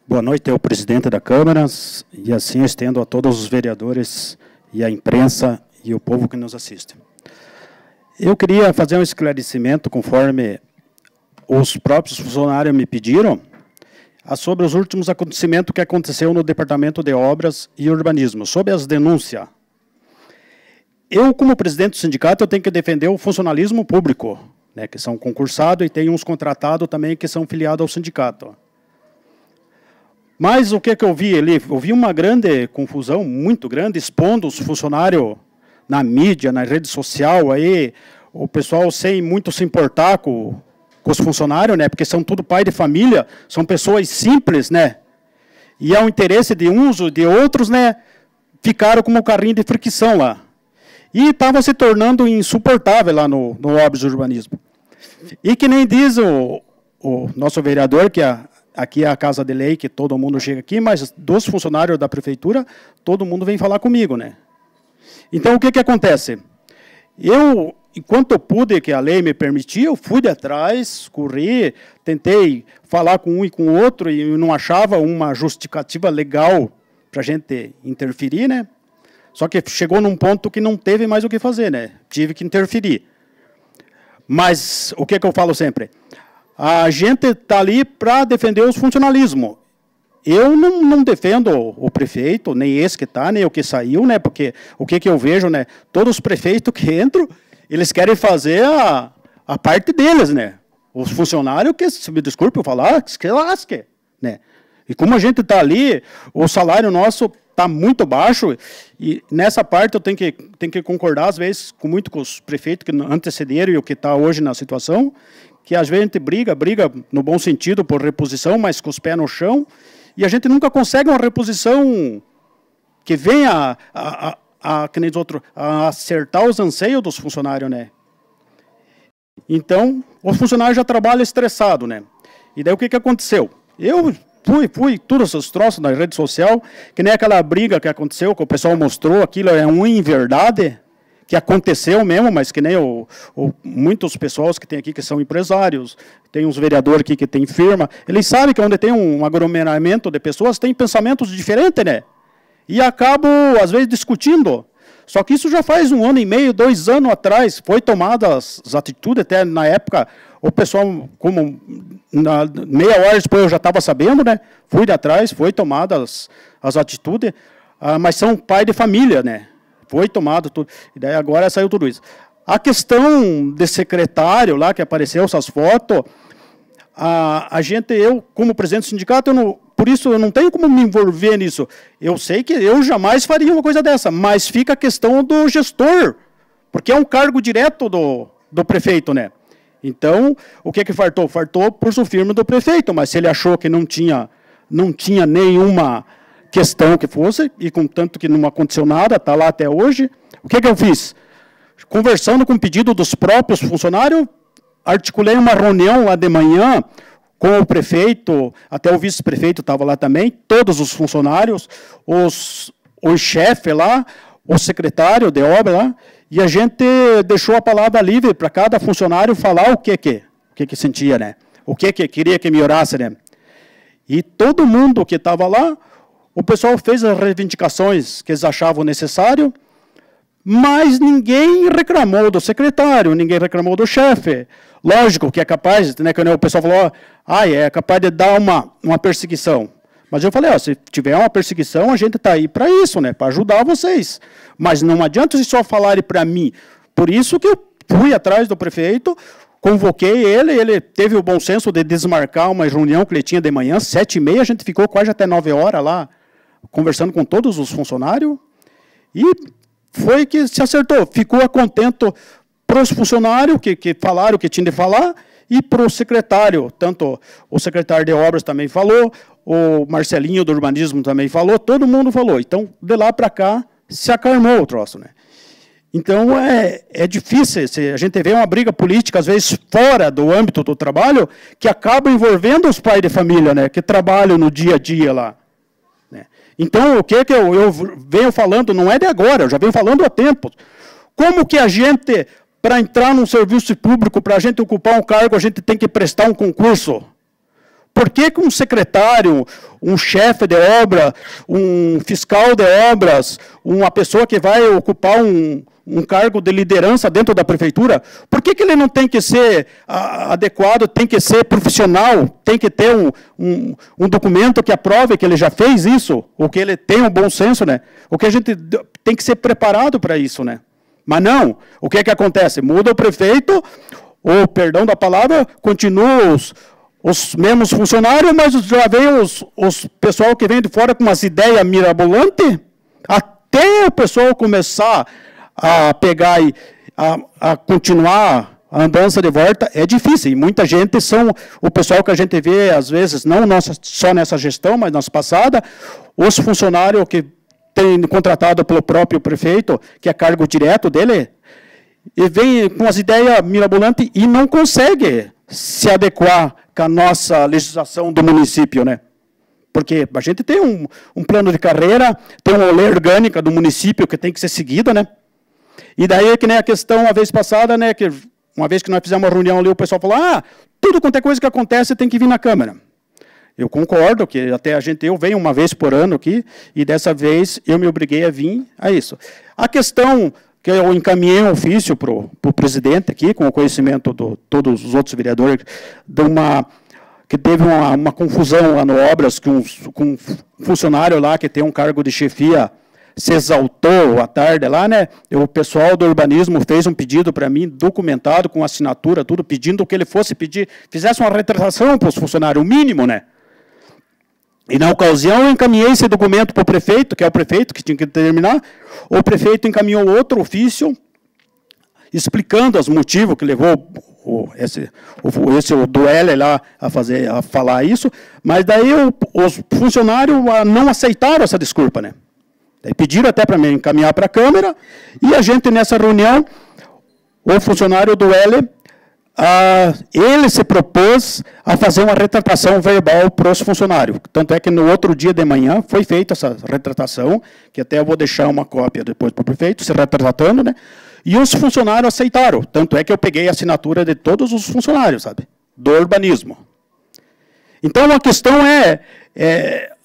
Boa noite ao presidente da Câmara e assim estendo a todos os vereadores e a imprensa e o povo que nos assiste. Eu queria fazer um esclarecimento, conforme os próprios funcionários me pediram, sobre os últimos acontecimentos que aconteceu no Departamento de Obras e Urbanismo, sobre as denúncias. Eu, como presidente do sindicato, eu tenho que defender o funcionalismo público, né, que são concursados, e tem uns contratados também que são filiados ao sindicato. Mas o que eu vi ali? Eu vi uma grande confusão, muito grande, expondo os funcionários na mídia, na rede social, aí, o pessoal sem muito se importar com os funcionários, né, porque são tudo pai de família, são pessoas simples, né, e ao interesse de uns ou de outros, né, ficaram como um carrinho de fricção lá. E estava se tornando insuportável lá no Obras e Urbanismo. E que nem diz o nosso vereador, que aqui é a Casa de Lei, que todo mundo chega aqui, mas dos funcionários da prefeitura, todo mundo vem falar comigo, né? Então, o que acontece? Eu, enquanto eu pude, que a lei me permitia, eu fui de atrás, corri, tentei falar com um e com o outro, e eu não achava uma justificativa legal para a gente interferir, né? Só que chegou num ponto que não teve mais o que fazer, né? Tive que interferir. Mas, o que eu falo sempre? A gente está ali para defender os funcionalismos. Eu não defendo o prefeito, nem esse que está, nem o que saiu, né? Porque o que eu vejo, né? Todos os prefeitos que entram, eles querem fazer a parte deles, né? Os funcionários, que, se me desculpe eu falar, que se lasque, né? E como a gente está ali, o salário nosso está muito baixo, e nessa parte eu tenho que concordar, às vezes, muito com os prefeitos que antecederam e o que está hoje na situação, que às vezes a gente briga no bom sentido por reposição, mas com os pés no chão, e a gente nunca consegue uma reposição que venha que nem os outros, a acertar os anseios dos funcionários, né? Então, o funcionário já trabalha estressado, né? E daí o que aconteceu? Eu fui todos esses troços na rede social, que nem aquela briga que aconteceu, que o pessoal mostrou, aquilo é uma inverdade, que aconteceu mesmo, mas que nem muitos pessoas que tem aqui que são empresários, tem uns vereadores aqui que tem firma, eles sabem que onde tem um aglomeramento de pessoas, tem pensamentos diferentes, né? E acabam, às vezes, discutindo. Só que isso já faz 1 ano e meio, 2 anos atrás, foi tomadas as atitudes, até na época, o pessoal, como meia hora depois eu já estava sabendo, né? Fui de atrás, foi tomadas as atitudes, mas são pai de família, né? Foi tomado tudo, e daí agora saiu tudo isso. A questão de secretário lá, que apareceu essas fotos, eu, como presidente do sindicato, por isso eu não tenho como me envolver nisso. Eu sei que eu jamais faria uma coisa dessa, mas fica a questão do gestor, porque é um cargo direto do prefeito, né? Então, o que fartou? Fartou por firme do prefeito, mas se ele achou que não tinha nenhuma questão que fosse, e contanto que não aconteceu nada, está lá até hoje, o que eu fiz? Conversando com o pedido dos próprios funcionários, articulei uma reunião lá de manhã com o prefeito, até o vice-prefeito estava lá também, todos os funcionários, os chefes lá, o secretário de obra lá, e a gente deixou a palavra livre para cada funcionário falar o que sentia, né? O que queria que melhorasse, né? E todo mundo que estava lá, o pessoal fez as reivindicações que eles achavam necessário, mas ninguém reclamou do secretário, ninguém reclamou do chefe. Lógico que é capaz, né, que o pessoal falou, é capaz de dar uma perseguição. Mas eu falei, se tiver uma perseguição, a gente está aí para isso, né, para ajudar vocês. Mas não adianta vocês só falarem para mim. Por isso que eu fui atrás do prefeito, convoquei ele teve o bom senso de desmarcar uma reunião que ele tinha de manhã, 7h30, a gente ficou quase até 9 horas lá, conversando com todos os funcionários, e foi que se acertou. Ficou contento para os funcionários que falaram o que tinha de falar, e para o secretário, tanto o secretário de obras também falou, o Marcelinho do urbanismo também falou, todo mundo falou. Então, de lá para cá, se acalmou o troço, né? Então, é difícil, a gente vê uma briga política, às vezes, fora do âmbito do trabalho, que acaba envolvendo os pais de família, né, que trabalham no dia a dia lá. Né? Então, o que eu venho falando, não é de agora, eu já venho falando há tempo. Como que a gente, para entrar num serviço público, para a gente ocupar um cargo, a gente tem que prestar um concurso? Por que um secretário, um chefe de obra, um fiscal de obras, uma pessoa que vai ocupar um cargo de liderança dentro da prefeitura, por que ele não tem que ser adequado, tem que ser profissional, tem que ter um documento que aprove que ele já fez isso, ou que ele tem um bom senso, né? O que a gente tem que ser preparado para isso, né? Mas não, o que é que acontece? Muda o prefeito, ou, perdão da palavra, continua os mesmos funcionários, mas já vem os pessoal que vem de fora com umas ideias mirabolantes, até o pessoal começar a pegar e a continuar a andança de volta, é difícil. E muita gente são o pessoal que a gente vê, às vezes, não só nessa gestão, mas nas passadas, os funcionários que tem contratado pelo próprio prefeito, que é cargo direto dele, e vem com as ideias mirabolantes e não consegue se adequar com a nossa legislação do município, né? Porque a gente tem um plano de carreira, tem uma lei orgânica do município que tem que ser seguida, né? E daí, que nem a questão, uma vez passada, né, que uma vez que nós fizemos uma reunião ali, o pessoal falou, tudo quanto é coisa que acontece tem que vir na Câmara. Eu concordo que até eu venho uma vez por ano aqui, e dessa vez eu me obriguei a vir a isso. A questão que eu encaminhei um ofício para o presidente aqui, com o conhecimento de todos os outros vereadores, que teve uma confusão lá no Obras, com um funcionário lá que tem um cargo de chefia, se exaltou à tarde lá, né? O pessoal do urbanismo fez um pedido para mim, documentado, com assinatura, tudo, pedindo que ele fizesse uma retratação para os funcionários, o mínimo, né? E, na ocasião, eu encaminhei esse documento para o prefeito, que é o prefeito que tinha que determinar. O prefeito encaminhou outro ofício, explicando os motivos que levou esse do L lá a falar isso, mas daí os funcionários não aceitaram essa desculpa, né? Daí pediram até para me encaminhar para a Câmara, e a gente, nessa reunião, o funcionário do L, ele se propôs a fazer uma retratação verbal para os funcionários. Tanto é que no outro dia de manhã foi feita essa retratação, que até eu vou deixar uma cópia depois para o prefeito, se retratando, né? E os funcionários aceitaram. Tanto é que eu peguei a assinatura de todos os funcionários, sabe? Do urbanismo. Então, a questão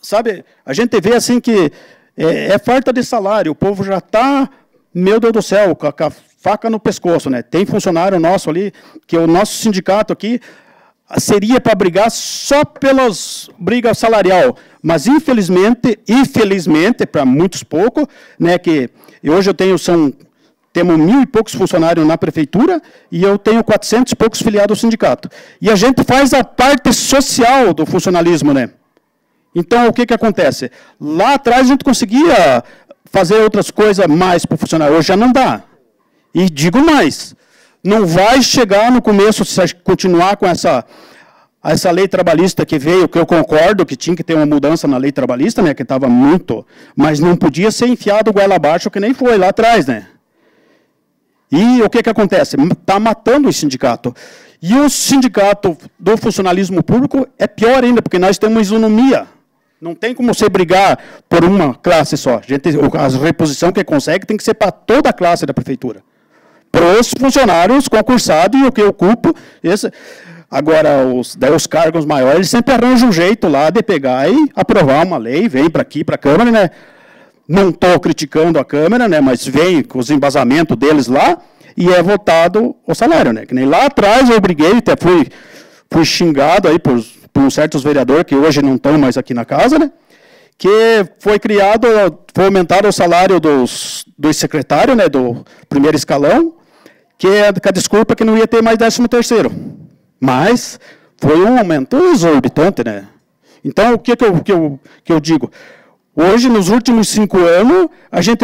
sabe, a gente vê assim que é falta de salário, o povo já está, meu Deus do céu, com a faca no pescoço, né? Tem funcionário nosso ali, que o nosso sindicato aqui seria para brigar só pelas brigas salarial, mas infelizmente, para muitos poucos, né, que hoje temos 1.000 e poucos funcionários na prefeitura e eu tenho 400 e poucos filiados ao sindicato. E a gente faz a parte social do funcionalismo, né? Então, o que acontece? Lá atrás a gente conseguia fazer outras coisas mais para o funcionário, hoje já não dá. E digo mais, não vai chegar no começo, se continuar com essa lei trabalhista que veio, que eu concordo que tinha que ter uma mudança na lei trabalhista, né, que estava muito, mas não podia ser enfiado goela abaixo, que nem foi lá atrás, né? E o que acontece? Está matando o sindicato. E o sindicato do funcionalismo público é pior ainda, porque nós temos isonomia. Não tem como você brigar por uma classe só. A reposição que consegue tem que ser para toda a classe da prefeitura. Para os funcionários concursados e o que eu ocupo. Agora, os cargos maiores, eles sempre arranjam um jeito lá de pegar e aprovar uma lei, vem para aqui, para a Câmara, né? Não estou criticando a Câmara, né? Mas vem com os embasamentos deles lá e é votado o salário, né? Que nem lá atrás eu briguei, até fui xingado aí por certos vereadores que hoje não estão mais aqui na casa, né? Que foi aumentado o salário dos secretários, né? Do primeiro escalão, que é com a desculpa que não ia ter mais 13º. Mas foi um aumento exorbitante, né? Então, o que eu digo? Hoje, nos últimos 5 anos,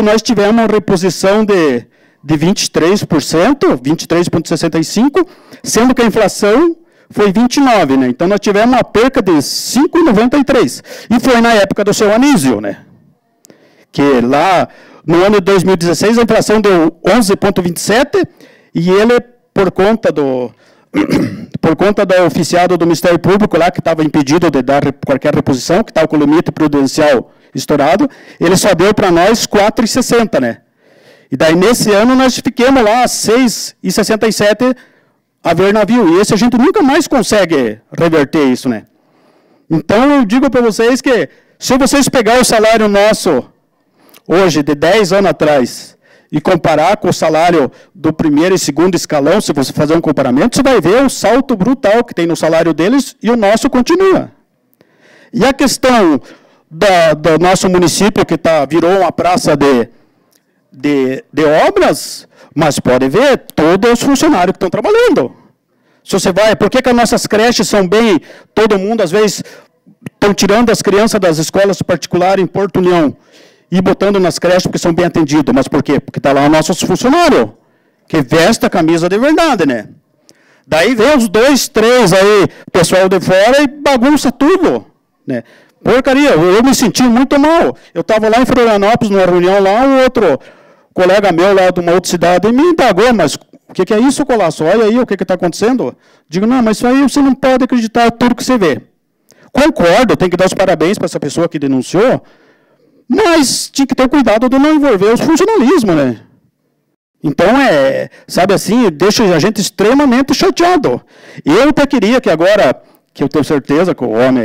nós tivemos uma reposição de 23%, 23,65%, sendo que a inflação foi 29%, né? Então, nós tivemos uma perca de 5,93%. E foi na época do seu Anísio, né? Que lá, no ano de 2016, a inflação deu 11,27%, e ele, por conta do oficiado do Ministério Público, lá que estava impedido de dar qualquer reposição, que estava com o limite prudencial estourado, ele só deu para nós 4,60, né? E daí, nesse ano, nós ficamos lá 6,67 a ver navio. E esse a gente nunca mais consegue reverter isso, né? Então, eu digo para vocês que, se vocês pegarem o salário nosso, hoje, de 10 anos atrás, e comparar com o salário do primeiro e segundo escalão, se você fazer um comparamento, você vai ver o salto brutal que tem no salário deles e o nosso continua. E a questão do nosso município, que virou uma praça de obras, mas pode ver todos os funcionários que estão trabalhando. Se você vai, por que as nossas creches são bem, todo mundo, às vezes, estão tirando as crianças das escolas particulares em Porto União e botando nas creches porque são bem atendidos. Mas por quê? Porque está lá o nosso funcionário, que veste a camisa de verdade, né? Daí vem os 2, 3 aí, pessoal de fora, e bagunça tudo, né? Porcaria, eu me senti muito mal. Eu estava lá em Florianópolis, numa reunião lá, um outro colega meu lá de uma outra cidade me indagou, mas o que é isso, Colasso? Olha aí o que está acontecendo. Digo, não, mas isso aí você não pode acreditar em tudo que você vê. Concordo, tem que dar os parabéns para essa pessoa que denunciou, mas tinha que ter cuidado de não envolver os funcionalismos, né? Então, sabe assim, deixa a gente extremamente chateado. Eu até queria que agora, que eu tenho certeza que o homem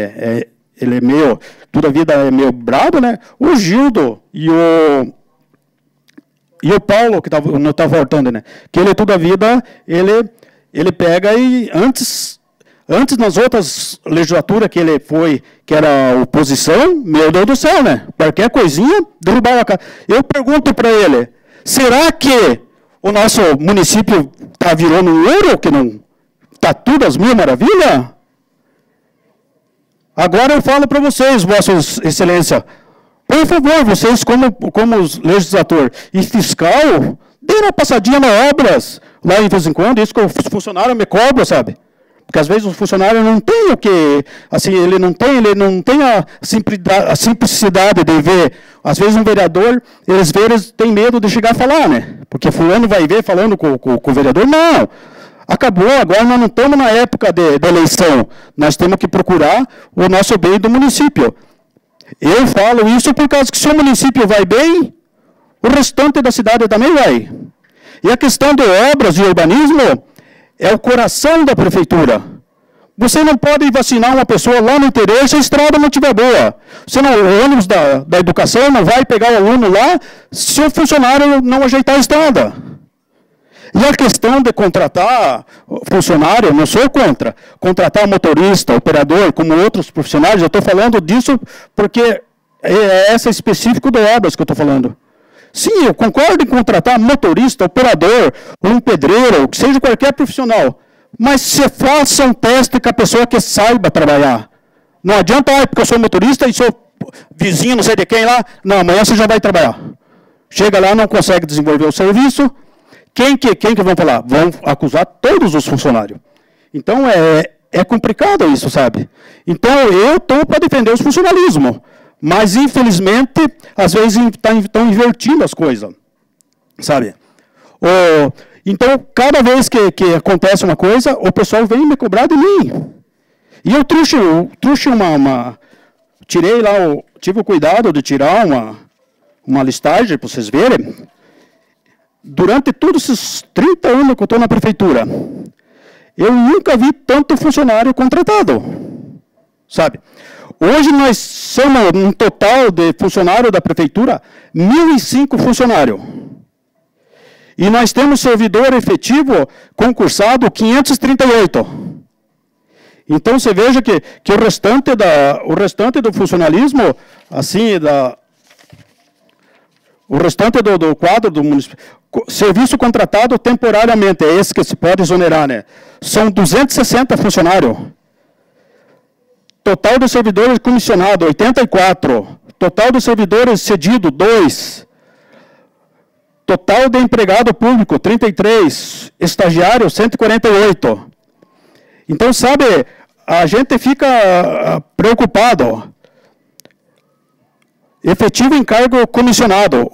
ele é meio, toda a vida é meio brabo, né? O Gildo e o Paulo, que não está voltando, né? Que ele toda a vida, ele pega e antes nas outras legislaturas que ele foi, que era oposição, meu Deus do céu, né? Qualquer coisinha, derrubava a casa. Eu pergunto para ele, será que o nosso município está virando um ouro, que não está tudo às mil maravilhas? Agora eu falo para vocês, Vossa Excelência, por favor, vocês como legislador e fiscal, dêem uma passadinha nas obras, lá de vez em quando, isso que os funcionários me cobram, sabe? Porque às vezes o funcionário não tem o que, assim, ele não tem a simplicidade de ver. Às vezes um vereador, eles têm medo de chegar a falar, né? Porque fulano vai ver falando com o vereador, não. Acabou, agora nós não estamos na época de eleição. Nós temos que procurar o nosso bem do município. Eu falo isso por causa que se o município vai bem, o restante da cidade também vai. E a questão de obras e urbanismo é o coração da prefeitura. Você não pode vacinar uma pessoa lá no interior se a estrada não estiver boa. O ônibus da educação não vai pegar o aluno lá se o funcionário não ajeitar a estrada. E a questão de contratar funcionário, não sou contra. Contratar motorista, operador, como outros profissionais, eu estou falando disso porque é essa específico de obras que eu estou falando. Sim, eu concordo em contratar motorista, operador, um pedreiro, que seja qualquer profissional. Mas se faça um teste com a pessoa que saiba trabalhar. Não adianta, porque eu sou motorista e sou vizinho, não sei de quem lá. Não, amanhã você já vai trabalhar. Chega lá, não consegue desenvolver o serviço. Quem que vão falar? Vão acusar todos os funcionários. Então, é complicado isso, sabe? Então, eu estou para defender os funcionalismos. Mas, infelizmente, às vezes estão invertindo as coisas, sabe? Então, cada vez que acontece uma coisa, o pessoal vem me cobrar de mim. E eu trouxe tirei lá, tive o cuidado de tirar uma listagem para vocês verem. Durante todos esses 30 anos que eu estou na prefeitura, eu nunca vi tanto funcionário contratado, sabe? Hoje nós somos um total de funcionários da prefeitura, 1.005 funcionários. E nós temos servidor efetivo concursado 538. Então você veja que o restante do funcionalismo, assim, o restante do quadro do município, serviço contratado temporariamente, é esse que se pode exonerar, né? São 260 funcionários. Total de servidores comissionados, 84. Total de servidores cedidos, 2. Total de empregado público, 33. Estagiário, 148. Então, sabe, a gente fica preocupado. Efetivo em cargo comissionado,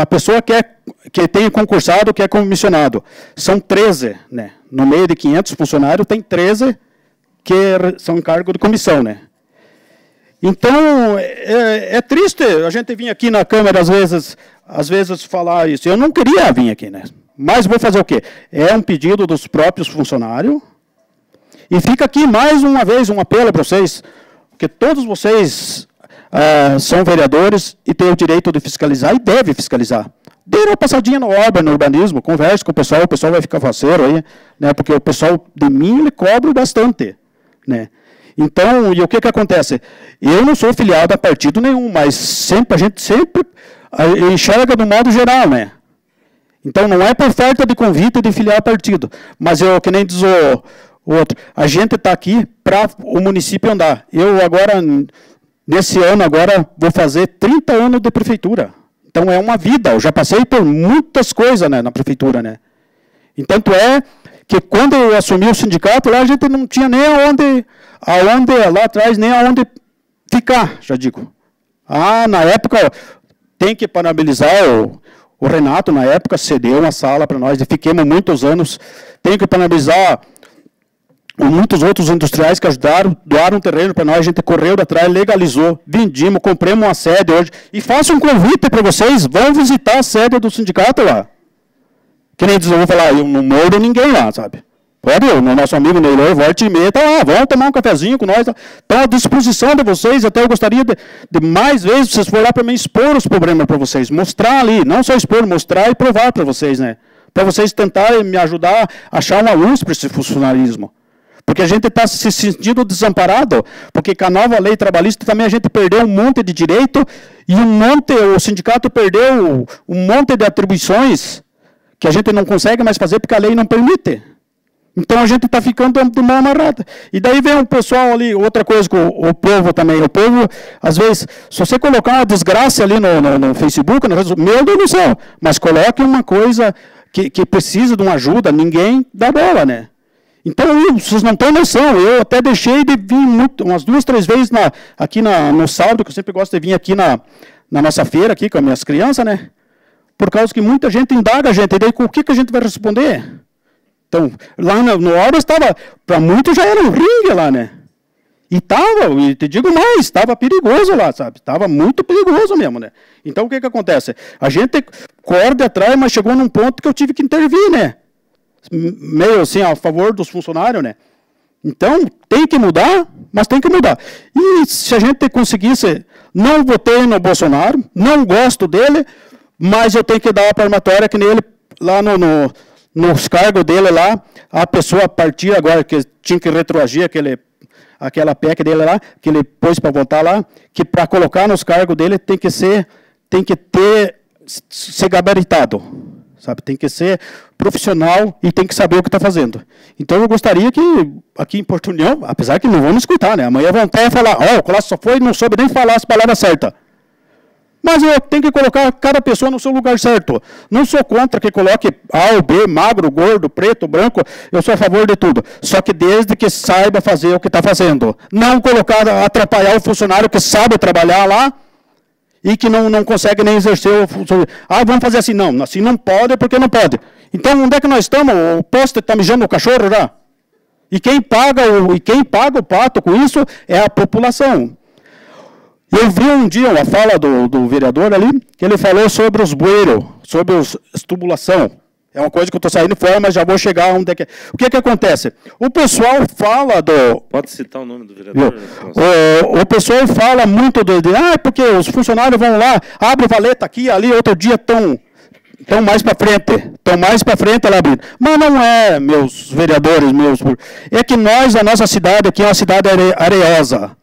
a pessoa que tem concursado, que é comissionado. São 13, né? No meio de 500 funcionários, tem 13 que são em cargo de comissão, né? Então, é triste a gente vir aqui na Câmara, às vezes falar isso. Eu não queria vir aqui, né? Mas vou fazer o quê? É um pedido dos próprios funcionários. E fica aqui mais uma vez um apelo para vocês. que todos vocês são vereadores e têm o direito de fiscalizar e deve fiscalizar. Dê uma passadinha no obra, no urbanismo, converse com o pessoal vai ficar faceiro aí, né, porque o pessoal de mim ele cobra bastante, né. Então, e o que acontece? Eu não sou filiado a partido nenhum, mas a gente sempre enxerga do modo geral, né. Então, não é por falta de convite de filiar a partido, mas que nem diz o outro, a gente está aqui para o município andar. Eu agora, nesse ano, vou fazer 30 anos de prefeitura. Então, é uma vida. Eu já passei por muitas coisas, né, na prefeitura, né. Então, que quando eu assumi o sindicato, lá a gente não tinha nem aonde lá atrás, nem aonde ficar, já digo. Na época, tem que parabenizar o Renato, na época, cedeu uma sala para nós, e fiquemos muitos anos. Tem que parabenizar muitos outros industriais que ajudaram, doaram um terreno para nós, a gente correu atrás, legalizou, vendimos, compramos uma sede hoje. E faço um convite para vocês, vão visitar a sede do sindicato lá. Que nem diz, eu vou falar, eu não mordo ninguém lá, sabe? Pode eu, nosso amigo Neylor, volte e meia, está lá, vão tomar um cafezinho com nós. Está à disposição de vocês, até eu gostaria de mais vezes, vocês forem lá para mim expor os problemas para vocês, mostrar ali, não só expor, mostrar e provar para vocês, né? Para vocês tentarem me ajudar a achar uma luz para esse funcionalismo. Porque a gente está se sentindo desamparado, porque com a nova lei trabalhista também a gente perdeu um monte de direito e o sindicato perdeu um monte de atribuições que a gente não consegue mais fazer porque a lei não permite. Então a gente está ficando de mão amarrada. E daí vem um pessoal ali, outra coisa com o povo também. O povo, às vezes, se você colocar uma desgraça ali no Facebook, meu Deus do céu, mas coloque uma coisa que precisa de uma ajuda, ninguém dá bola, né? Então, vocês não têm noção, eu até deixei de vir umas 2, 3 vezes aqui no sábado, que eu sempre gosto de vir aqui na nossa feira, aqui com as minhas crianças, né? Por causa que muita gente indaga a gente, e daí com o que a gente vai responder? Então, lá no hora estava, para muitos já era um ringue lá, né? E te digo mais, estava perigoso lá, sabe? Estava muito perigoso mesmo, né? Então, o que acontece? A gente corre atrás, mas chegou num ponto que eu tive que intervir, né? Meio assim, a favor dos funcionários, né? Então, tem que mudar, mas tem que mudar. E se a gente conseguisse, não votei no Bolsonaro, não gosto dele, mas eu tenho que dar a palmatória que nele, lá nos cargos dele lá, a pessoa partir agora, que tinha que retroagir aquela PEC dele lá, que ele pôs para votar lá, que para colocar nos cargos dele tem que ser gabaritado, sabe? Tem que ser profissional e tem que saber o que está fazendo. Então eu gostaria que, aqui em Porto União, apesar que não vão me escutar, né? Amanhã vão até falar, o Colasso só foi e não soube nem falar as palavras certas. Mas eu tenho que colocar cada pessoa no seu lugar certo. Não sou contra que coloque A ou B, magro, gordo, preto, branco. Eu sou a favor de tudo. Só que desde que saiba fazer o que está fazendo. Não atrapalhar o funcionário que sabe trabalhar lá e que não consegue nem exercer o funcionário. Vamos fazer assim. Não, assim não pode porque não pode. Então, onde é que nós estamos? O poste está mijando o cachorro já? E quem paga o pato com isso é a população. Eu vi um dia uma fala do vereador ali, que ele falou sobre os bueiros, sobre as tubulação. É uma coisa que eu estou saindo fora, mas já vou chegar onde é que... O que acontece? O pessoal fala do... Pode citar o nome do vereador? O pessoal fala muito porque os funcionários vão lá, abre valeta aqui, ali, outro dia estão mais para frente. Estão mais para frente lá abrindo. Mas não é, meus vereadores, é que a nossa cidade aqui é uma cidade areosa.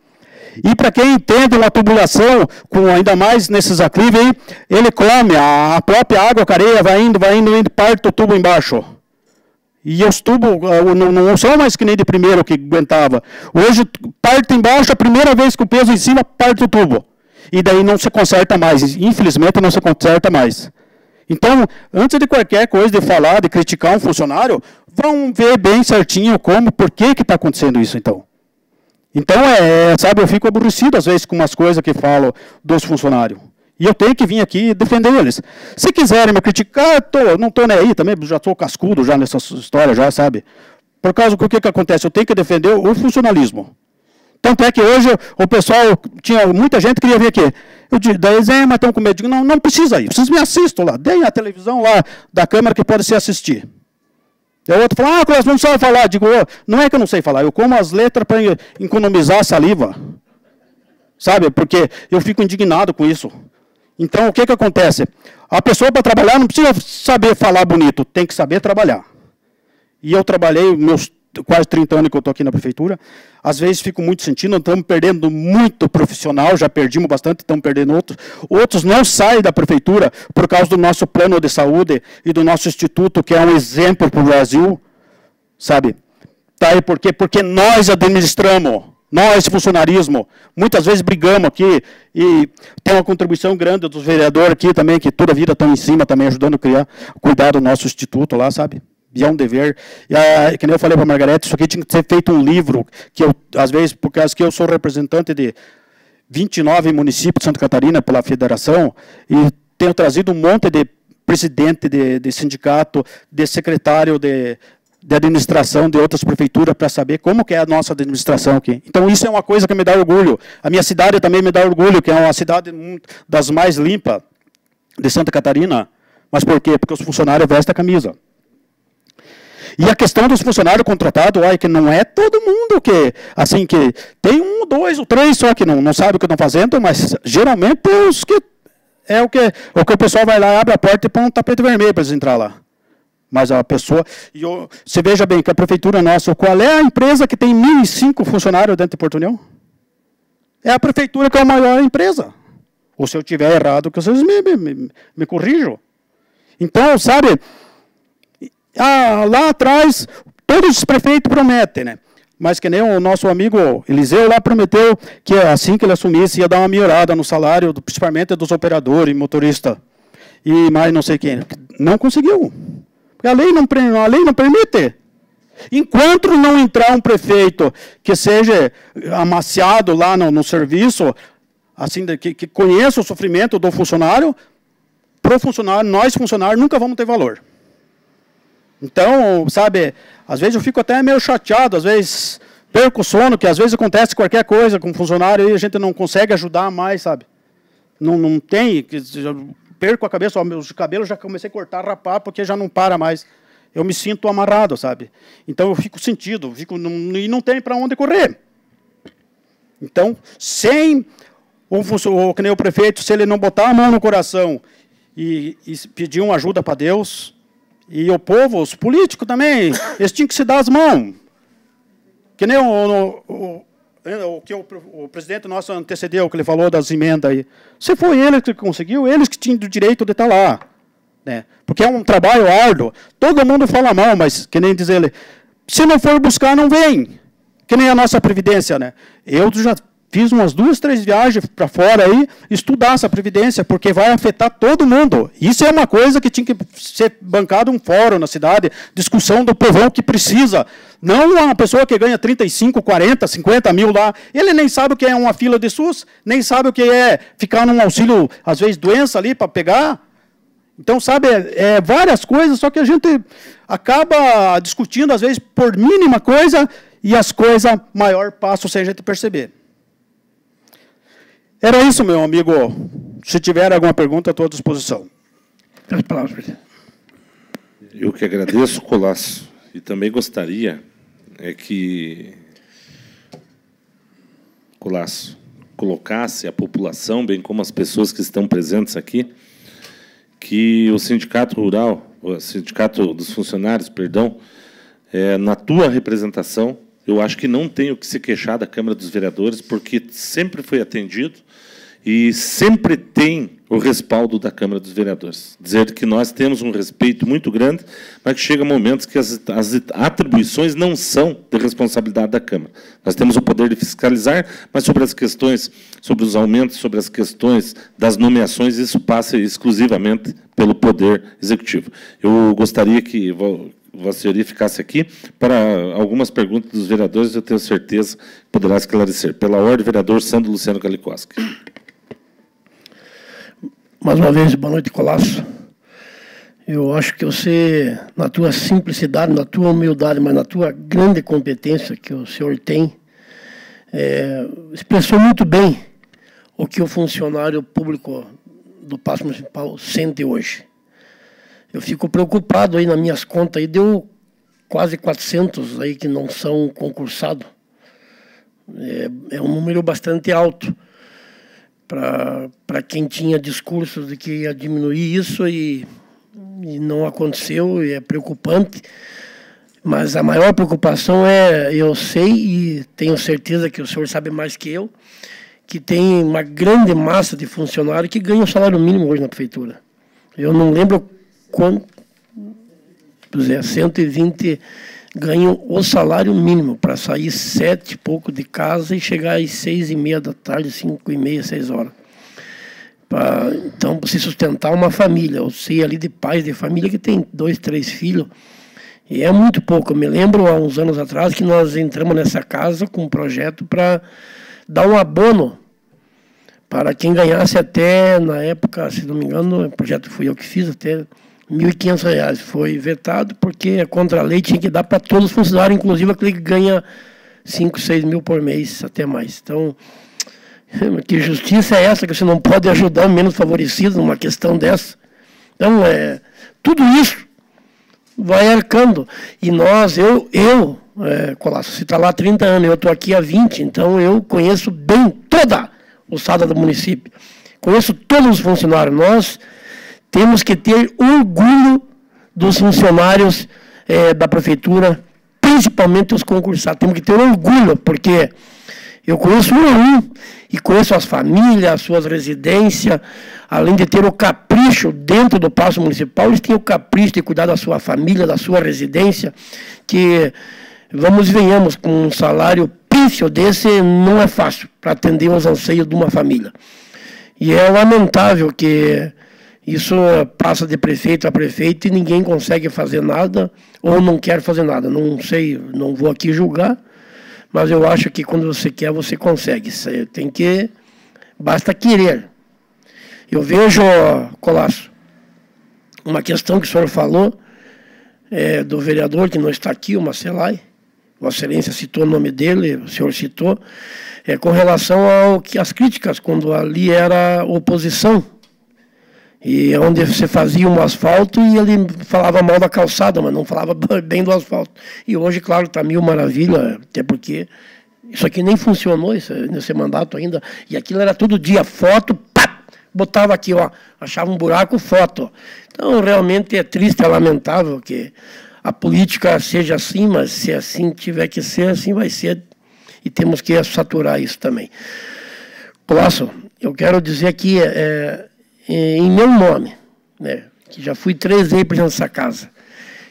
E para quem entende uma tubulação, ainda mais nesses aclives aí, ele come, a própria água, a areia vai indo, parte o tubo embaixo. E os tubos não são mais que nem de primeiro que aguentava. Hoje, parte embaixo, a primeira vez que o peso em cima, parte o tubo. E daí não se conserta mais. Infelizmente, não se conserta mais. Então, antes de qualquer coisa, de falar, de criticar um funcionário, vão ver bem certinho por que está acontecendo isso, então. Então, sabe, eu fico aborrecido às vezes com umas coisas que falam dos funcionários. E eu tenho que vir aqui defender eles. Se quiserem me criticar, não estou nem aí também, já estou cascudo já nessa história, já, sabe? Por causa do que acontece, eu tenho que defender o funcionalismo. Tanto é que hoje o pessoal, muita gente que queria vir aqui. Daí eles, mas estão com medo. Não precisa ir, vocês me assistam lá, deem a televisão lá da Câmara que pode se assistir. E o outro fala, Colasso, não sabe falar. Digo, não é que eu não sei falar, eu como as letras para economizar a saliva. sabe? Porque eu fico indignado com isso. Então, o que acontece? A pessoa, para trabalhar, não precisa saber falar bonito, tem que saber trabalhar. E eu trabalhei meus quase 30 anos que eu estou aqui na prefeitura. Às vezes fico muito sentindo, estamos perdendo muito profissional, já perdimos bastante, estamos perdendo outros. Outros não saem da prefeitura por causa do nosso plano de saúde e do nosso instituto, que é um exemplo para o Brasil, sabe? Tá aí por quê? Porque nós administramos, nós, funcionarismo, muitas vezes brigamos aqui e tem uma contribuição grande dos vereadores aqui também, que toda a vida estão em cima também, ajudando a cuidar do nosso instituto lá, sabe? E é um dever. E, que nem eu falei para a Margarete, isso aqui tinha que ser feito um livro, que eu, às vezes, por causa que eu sou representante de 29 municípios de Santa Catarina pela federação, e tenho trazido um monte de presidente de sindicato, de secretário de administração de outras prefeituras para saber como que é a nossa administração aqui. Então, isso é uma coisa que me dá orgulho. A minha cidade também me dá orgulho, que é uma cidade das mais limpas de Santa Catarina. Mas por quê? Porque os funcionários vestem a camisa. E a questão dos funcionários contratados, olha, que não é todo mundo que, assim, que tem 1, 2 ou 3 só que não sabe o que estão fazendo, mas geralmente os que é o que o pessoal vai lá, abre a porta e põe um tapete vermelho para eles entrar lá. Mas a pessoa, você veja bem que a prefeitura nossa, qual é a empresa que tem 1.005 funcionários dentro de Porto União? É a prefeitura que é a maior empresa. Ou se eu estiver errado, que vocês me corrijam. Então, sabe, lá atrás, todos os prefeitos prometem, né? Mas que nem o nosso amigo Eliseu lá prometeu que assim que ele assumisse ia dar uma melhorada no salário, principalmente dos operadores, motoristas, e mais não sei quem. Não conseguiu. Porque a lei não permite. Enquanto não entrar um prefeito que seja amaciado lá no serviço, assim, que conheça o sofrimento do funcionário, para o funcionário, nós funcionários nunca vamos ter valor. Então, sabe, às vezes eu fico até meio chateado, às vezes perco o sono, que às vezes acontece qualquer coisa com o funcionário e a gente não consegue ajudar mais, sabe? Não tem, perco a cabeça, ó, meus cabelos já comecei a cortar, rapar, porque já não para mais. Eu me sinto amarrado, sabe? Então eu fico sentido, e não tem para onde correr. Então, sem que nem o prefeito, se ele não botar a mão no coração e pedir uma ajuda para Deus, e o povo, os políticos também, eles tinham que se dar as mãos. Que nem o que o presidente nosso antecedeu, que ele falou das emendas aí. Se foi ele que conseguiu, eles que tinham o direito de estar lá. Né? Porque é um trabalho árduo. Todo mundo fala mal, mas, que nem diz ele, se não for buscar, não vem. Que nem a nossa Previdência. Né? Eu já fiz umas 2, 3 viagens para fora aí, estudar essa Previdência, porque vai afetar todo mundo. Isso é uma coisa que tinha que ser bancado um fórum na cidade, discussão do povão que precisa. Não uma pessoa que ganha 35, 40, 50 mil lá, ele nem sabe o que é uma fila de SUS, nem sabe o que é ficar num auxílio, às vezes, doença ali para pegar. Então, sabe, várias coisas, só que a gente acaba discutindo, às vezes, por mínima coisa, e as coisas maior passam sem a gente perceber. Era isso, meu amigo. Se tiver alguma pergunta, estou à disposição. As palavras, presidente. Eu que agradeço, Colasso, e também gostaria que Colasso colocasse a população, bem como as pessoas que estão presentes aqui, que o Sindicato Rural, o Sindicato dos Funcionários, perdão, na tua representação, eu acho que não tem o que se queixar da Câmara dos Vereadores, porque sempre foi atendido e sempre tem o respaldo da Câmara dos Vereadores. Dizer que nós temos um respeito muito grande, mas que chega momentos que as atribuições não são de responsabilidade da Câmara. Nós temos o poder de fiscalizar, mas sobre as questões, sobre os aumentos, sobre as questões das nomeações, isso passa exclusivamente pelo Poder Executivo. Eu gostaria que Vossa Senhoria ficasse aqui para algumas perguntas dos vereadores, eu tenho certeza que poderá esclarecer. Pela ordem, vereador Sandro Luciano Galikoski. Mais uma vez, boa noite, Colasso. Eu acho que você, na tua simplicidade, na tua humildade, mas na tua grande competência que o senhor tem, expressou muito bem o que o funcionário público do Paço Municipal sente hoje. Eu fico preocupado aí nas minhas contas, aí deu quase 400 aí que não são concursados. É um número bastante alto. para quem tinha discursos de que ia diminuir isso e não aconteceu, e é preocupante. Mas a maior preocupação é, eu sei e tenho certeza que o senhor sabe mais que eu, que tem uma grande massa de funcionários que ganham o salário mínimo hoje na prefeitura. Eu não lembro quanto, 120 ganham o salário mínimo para sair 7 e pouco de casa e chegar às 6h30 da tarde, 5h30, 6 horas. Então, para se sustentar uma família. Eu sei ali de pais de família que tem 2, 3 filhos, e é muito pouco. Eu me lembro, há uns anos atrás, que nós entramos nessa casa com um projeto para dar um abono para quem ganhasse até, na época, se não me engano, o projeto fui eu que fiz, até R$ 1.500. Foi vetado porque contra a lei tinha que dar para todos os funcionários, inclusive aquele que ganha 5, 6 mil por mês, até mais. Então, que justiça é essa que você não pode ajudar o menos favorecido numa questão dessa? Então, tudo isso vai arcando. E nós, Colasso, você está lá há 30 anos, eu estou aqui há 20, então eu conheço bem toda a ossada do município. Conheço todos os funcionários. Nós temos que ter orgulho dos funcionários da prefeitura, principalmente os concursados. Temos que ter orgulho, porque eu conheço um a um, e conheço as famílias, as suas residências, além de ter o capricho dentro do Paço Municipal, eles têm o capricho de cuidar da sua família, da sua residência, que, vamos e venhamos, com um salário pífio desse, não é fácil para atender os anseios de uma família. E é lamentável que isso passa de prefeito a prefeito e ninguém consegue fazer nada, ou não quer fazer nada. Não sei, não vou aqui julgar, mas eu acho que quando você quer, você consegue. Você tem que... basta querer. Eu vejo, Colasso, uma questão que o senhor falou, do vereador que não está aqui, o Marcelai, Vossa Excelência citou o nome dele, o senhor citou, com relação às críticas, quando ali era oposição, e onde você fazia um asfalto e ele falava mal da calçada, mas não falava bem do asfalto. E hoje, claro, está mil maravilha, até porque isso aqui nem funcionou nesse mandato ainda. E aquilo era todo dia, foto, pá, botava aqui, ó, achava um buraco, foto. Então, realmente é triste, é lamentável que a política seja assim, mas se assim tiver que ser, assim vai ser. E temos que saturar isso também. Colasso, eu quero dizer aqui... em meu nome, né, que já fui 3 vezes presidente dessa casa,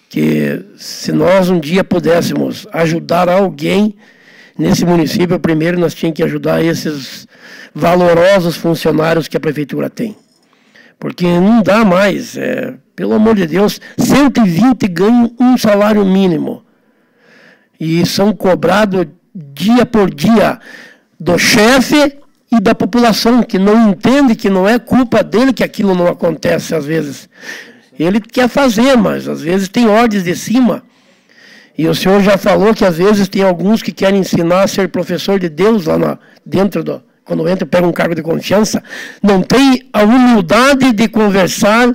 que se nós um dia pudéssemos ajudar alguém nesse município, primeiro nós tínhamos que ajudar esses valorosos funcionários que a prefeitura tem. Porque não dá mais, pelo amor de Deus, 120 ganham um salário mínimo. E são cobrados dia por dia do chefe e da população, que não entende que não é culpa dele que aquilo não acontece às vezes. Ele quer fazer, mas às vezes tem ordens de cima. E o senhor já falou que às vezes tem alguns que querem ensinar a ser professor de Deus lá dentro do... Quando entra, pega um cargo de confiança, não tem a humildade de conversar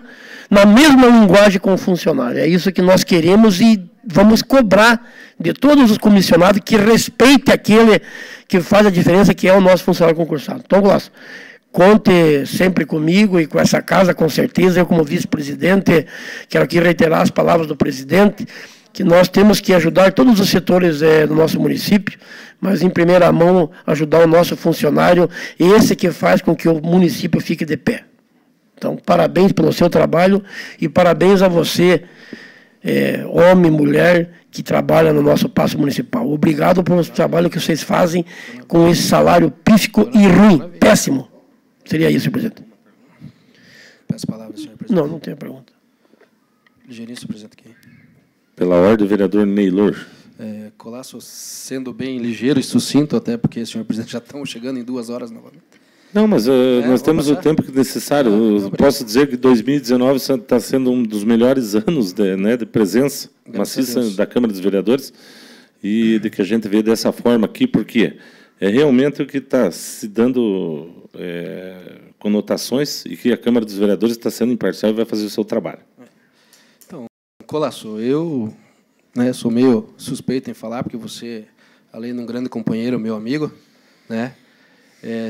na mesma linguagem com o funcionário. É isso que nós queremos e vamos cobrar de todos os comissionados que respeite aquele que faz a diferença, que é o nosso funcionário concursado. Então, Colasso, conte sempre comigo e com essa casa, com certeza. Eu, como vice-presidente, quero aqui reiterar as palavras do presidente, que nós temos que ajudar todos os setores do nosso município, mas, em primeira mão, ajudar o nosso funcionário, esse que faz com que o município fique de pé. Então, parabéns pelo seu trabalho e parabéns a você, homem, mulher, que trabalha no nosso Paço Municipal. Obrigado pelo trabalho que vocês fazem com esse salário pífico e ruim, péssimo. Seria isso, senhor presidente. Peço palavras, senhor presidente. Não tenho pergunta. Ligeiríssimo, presidente. Aqui. Pela ordem, vereador Neylor. Colasso, sendo bem ligeiro e sucinto, até porque, senhor presidente, já estamos chegando em 2 horas novamente. Não, mas nós temos o tempo necessário. Posso dizer que 2019 está sendo um dos melhores anos de presença maciça da Câmara dos Vereadores e de que a gente vê dessa forma aqui, porque é realmente o que está se dando conotações e que a Câmara dos Vereadores está sendo imparcial e vai fazer o seu trabalho. Então, Colasso, eu sou meio suspeito em falar, porque você, além de um grande companheiro, meu amigo, né,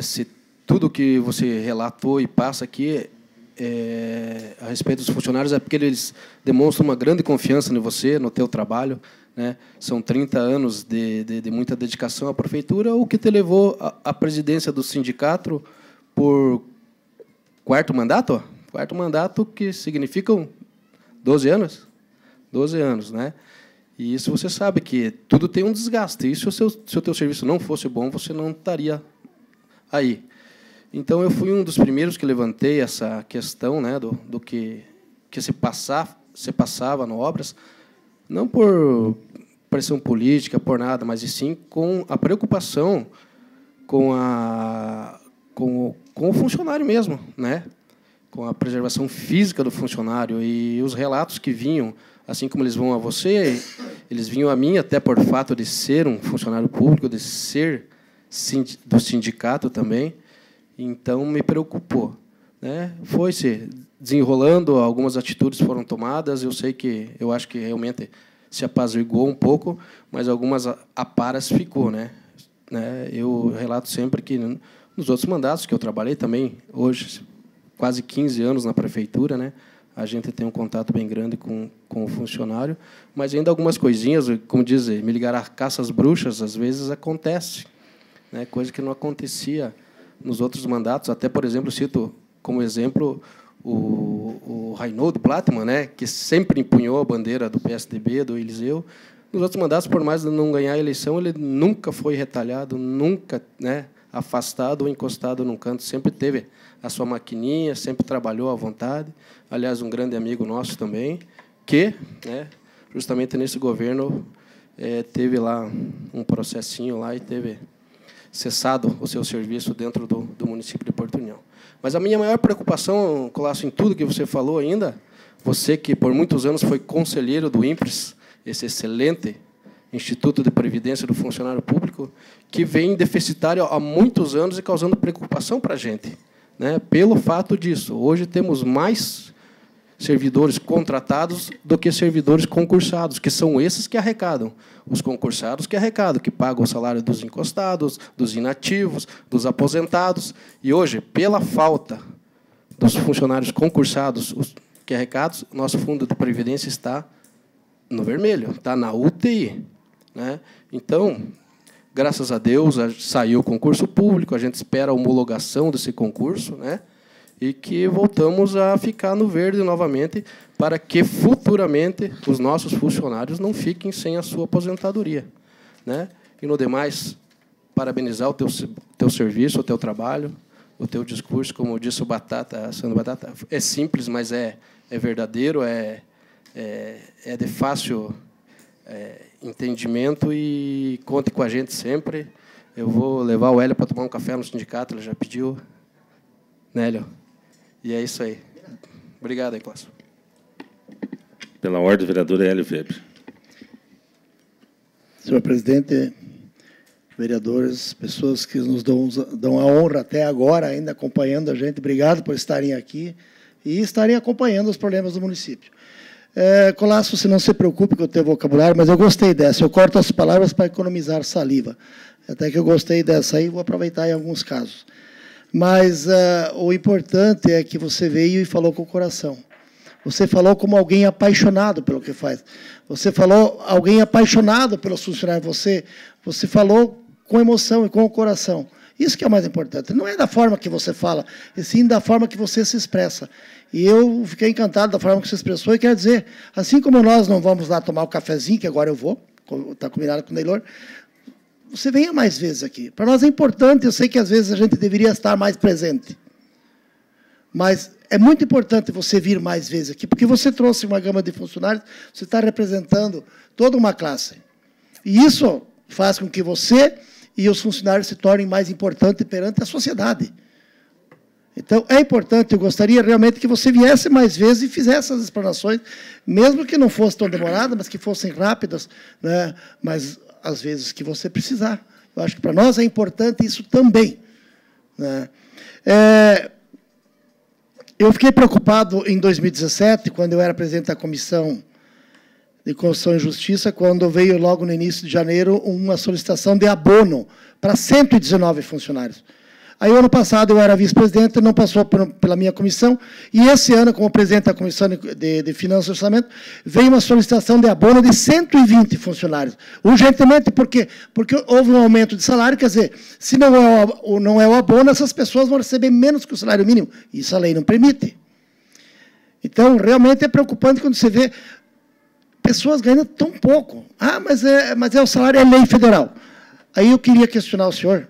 se tudo que você relatou e passa aqui a respeito dos funcionários é porque eles demonstram uma grande confiança em você, no teu trabalho, né? São 30 anos de muita dedicação à prefeitura, o que te levou à presidência do sindicato por quarto mandato? Quarto mandato, que significam 12 anos? 12 anos, né? E isso você sabe que tudo tem um desgaste. E se o teu serviço não fosse bom, você não estaria aí. Então, eu fui um dos primeiros que levantei essa questão, né, do que se passava no Obras, não por pressão política, por nada, mas e sim com a preocupação com o funcionário mesmo, né, com a preservação física do funcionário. E os relatos que vinham, assim como eles vão a você, eles vinham a mim, até por fato de ser um funcionário público, de ser do sindicato também. Então, me preocupou, né? Foi-se desenrolando, algumas atitudes foram tomadas, eu acho que realmente se apaziguou um pouco, mas algumas aparas ficou, né? Eu relato sempre que, nos outros mandatos que eu trabalhei também, hoje, quase 15 anos na prefeitura, né? A gente tem um contato bem grande com o funcionário, mas ainda algumas coisinhas, como dizem, me ligar a caça às bruxas, às vezes acontece, né? Coisa que não acontecia nos outros mandatos. Até, por exemplo, cito como exemplo o Reinaldo Blattmann, né, que sempre empunhou a bandeira do PSDB, do Eliseu. Nos outros mandatos, por mais de não ganhar a eleição, ele nunca foi retalhado, nunca, né, afastado ou encostado num canto. Sempre teve a sua maquininha, sempre trabalhou à vontade. Aliás, um grande amigo nosso também, que, né, justamente nesse governo, teve lá um processinho lá e teve cessado o seu serviço dentro do município de Porto União. Mas a minha maior preocupação, Colasso, em tudo que você falou ainda, você que por muitos anos foi conselheiro do INPRES, esse excelente Instituto de Previdência do Funcionário Público, que vem deficitário há muitos anos e causando preocupação para a gente, né? Pelo fato disso, hoje temos mais servidores contratados do que servidores concursados, que são esses que arrecadam. Os concursados que arrecadam, que pagam o salário dos encostados, dos inativos, dos aposentados. E hoje, pela falta dos funcionários concursados que arrecadam, nosso fundo de previdência está no vermelho, está na UTI, né? Então, graças a Deus, saiu o concurso público, a gente espera a homologação desse concurso, né? E que voltamos a ficar no verde novamente, para que futuramente os nossos funcionários não fiquem sem a sua aposentadoria, né? E, no demais, parabenizar o teu serviço, o teu trabalho, o teu discurso, como disse o Sandro Batata, é simples, mas é verdadeiro, é de fácil entendimento, e conte com a gente sempre. Eu vou levar o Hélio para tomar um café no sindicato, ele já pediu, né, Hélio? E é isso aí. Obrigado, Cláudio. Pela ordem, vereador Hélio Weber. Senhor presidente, vereadores, pessoas que nos dão a honra até agora, ainda acompanhando a gente, obrigado por estarem aqui e estarem acompanhando os problemas do município. Colasso, você não se preocupe com o teu vocabulário, mas eu gostei dessa. Eu corto as palavras para economizar saliva. Até que eu gostei dessa aí, vou aproveitar em alguns casos. Mas o importante é que você veio e falou com o coração. Você falou como alguém apaixonado pelo que faz. Você falou alguém apaixonado pelos funcionários. Você falou com emoção e com o coração. Isso que é o mais importante. Não é da forma que você fala, e sim da forma que você se expressa. E eu fiquei encantado da forma que você se expressou. E quero dizer, assim como nós não vamos lá tomar o cafezinho, que agora eu vou, está combinado com o Neylor, você venha mais vezes aqui. Para nós é importante, eu sei que às vezes a gente deveria estar mais presente. Mas é muito importante você vir mais vezes aqui, porque você trouxe uma gama de funcionários, você está representando toda uma classe. E isso faz com que você e os funcionários se tornem mais importantes perante a sociedade. Então, é importante, eu gostaria realmente que você viesse mais vezes e fizesse as explanações, mesmo que não fosse tão demorada, mas que fossem rápidas, né? Mas às vezes que você precisar. Eu acho que para nós é importante isso também, né? Eu fiquei preocupado em 2017, quando eu era presidente da Comissão de Constituição e Justiça, quando veio logo no início de janeiro uma solicitação de abono para 119 funcionários. Aí, ano passado, eu era vice-presidente, não passou pela minha comissão, e esse ano, como presidente da Comissão de Finanças e Orçamento, veio uma solicitação de abono de 120 funcionários. Urgentemente, por quê? Porque houve um aumento de salário, quer dizer, se não é o abono, essas pessoas vão receber menos que o salário mínimo. Isso a lei não permite. Então, realmente é preocupante quando você vê pessoas ganhando tão pouco. Ah, mas o salário é lei federal. Aí eu queria questionar o senhor,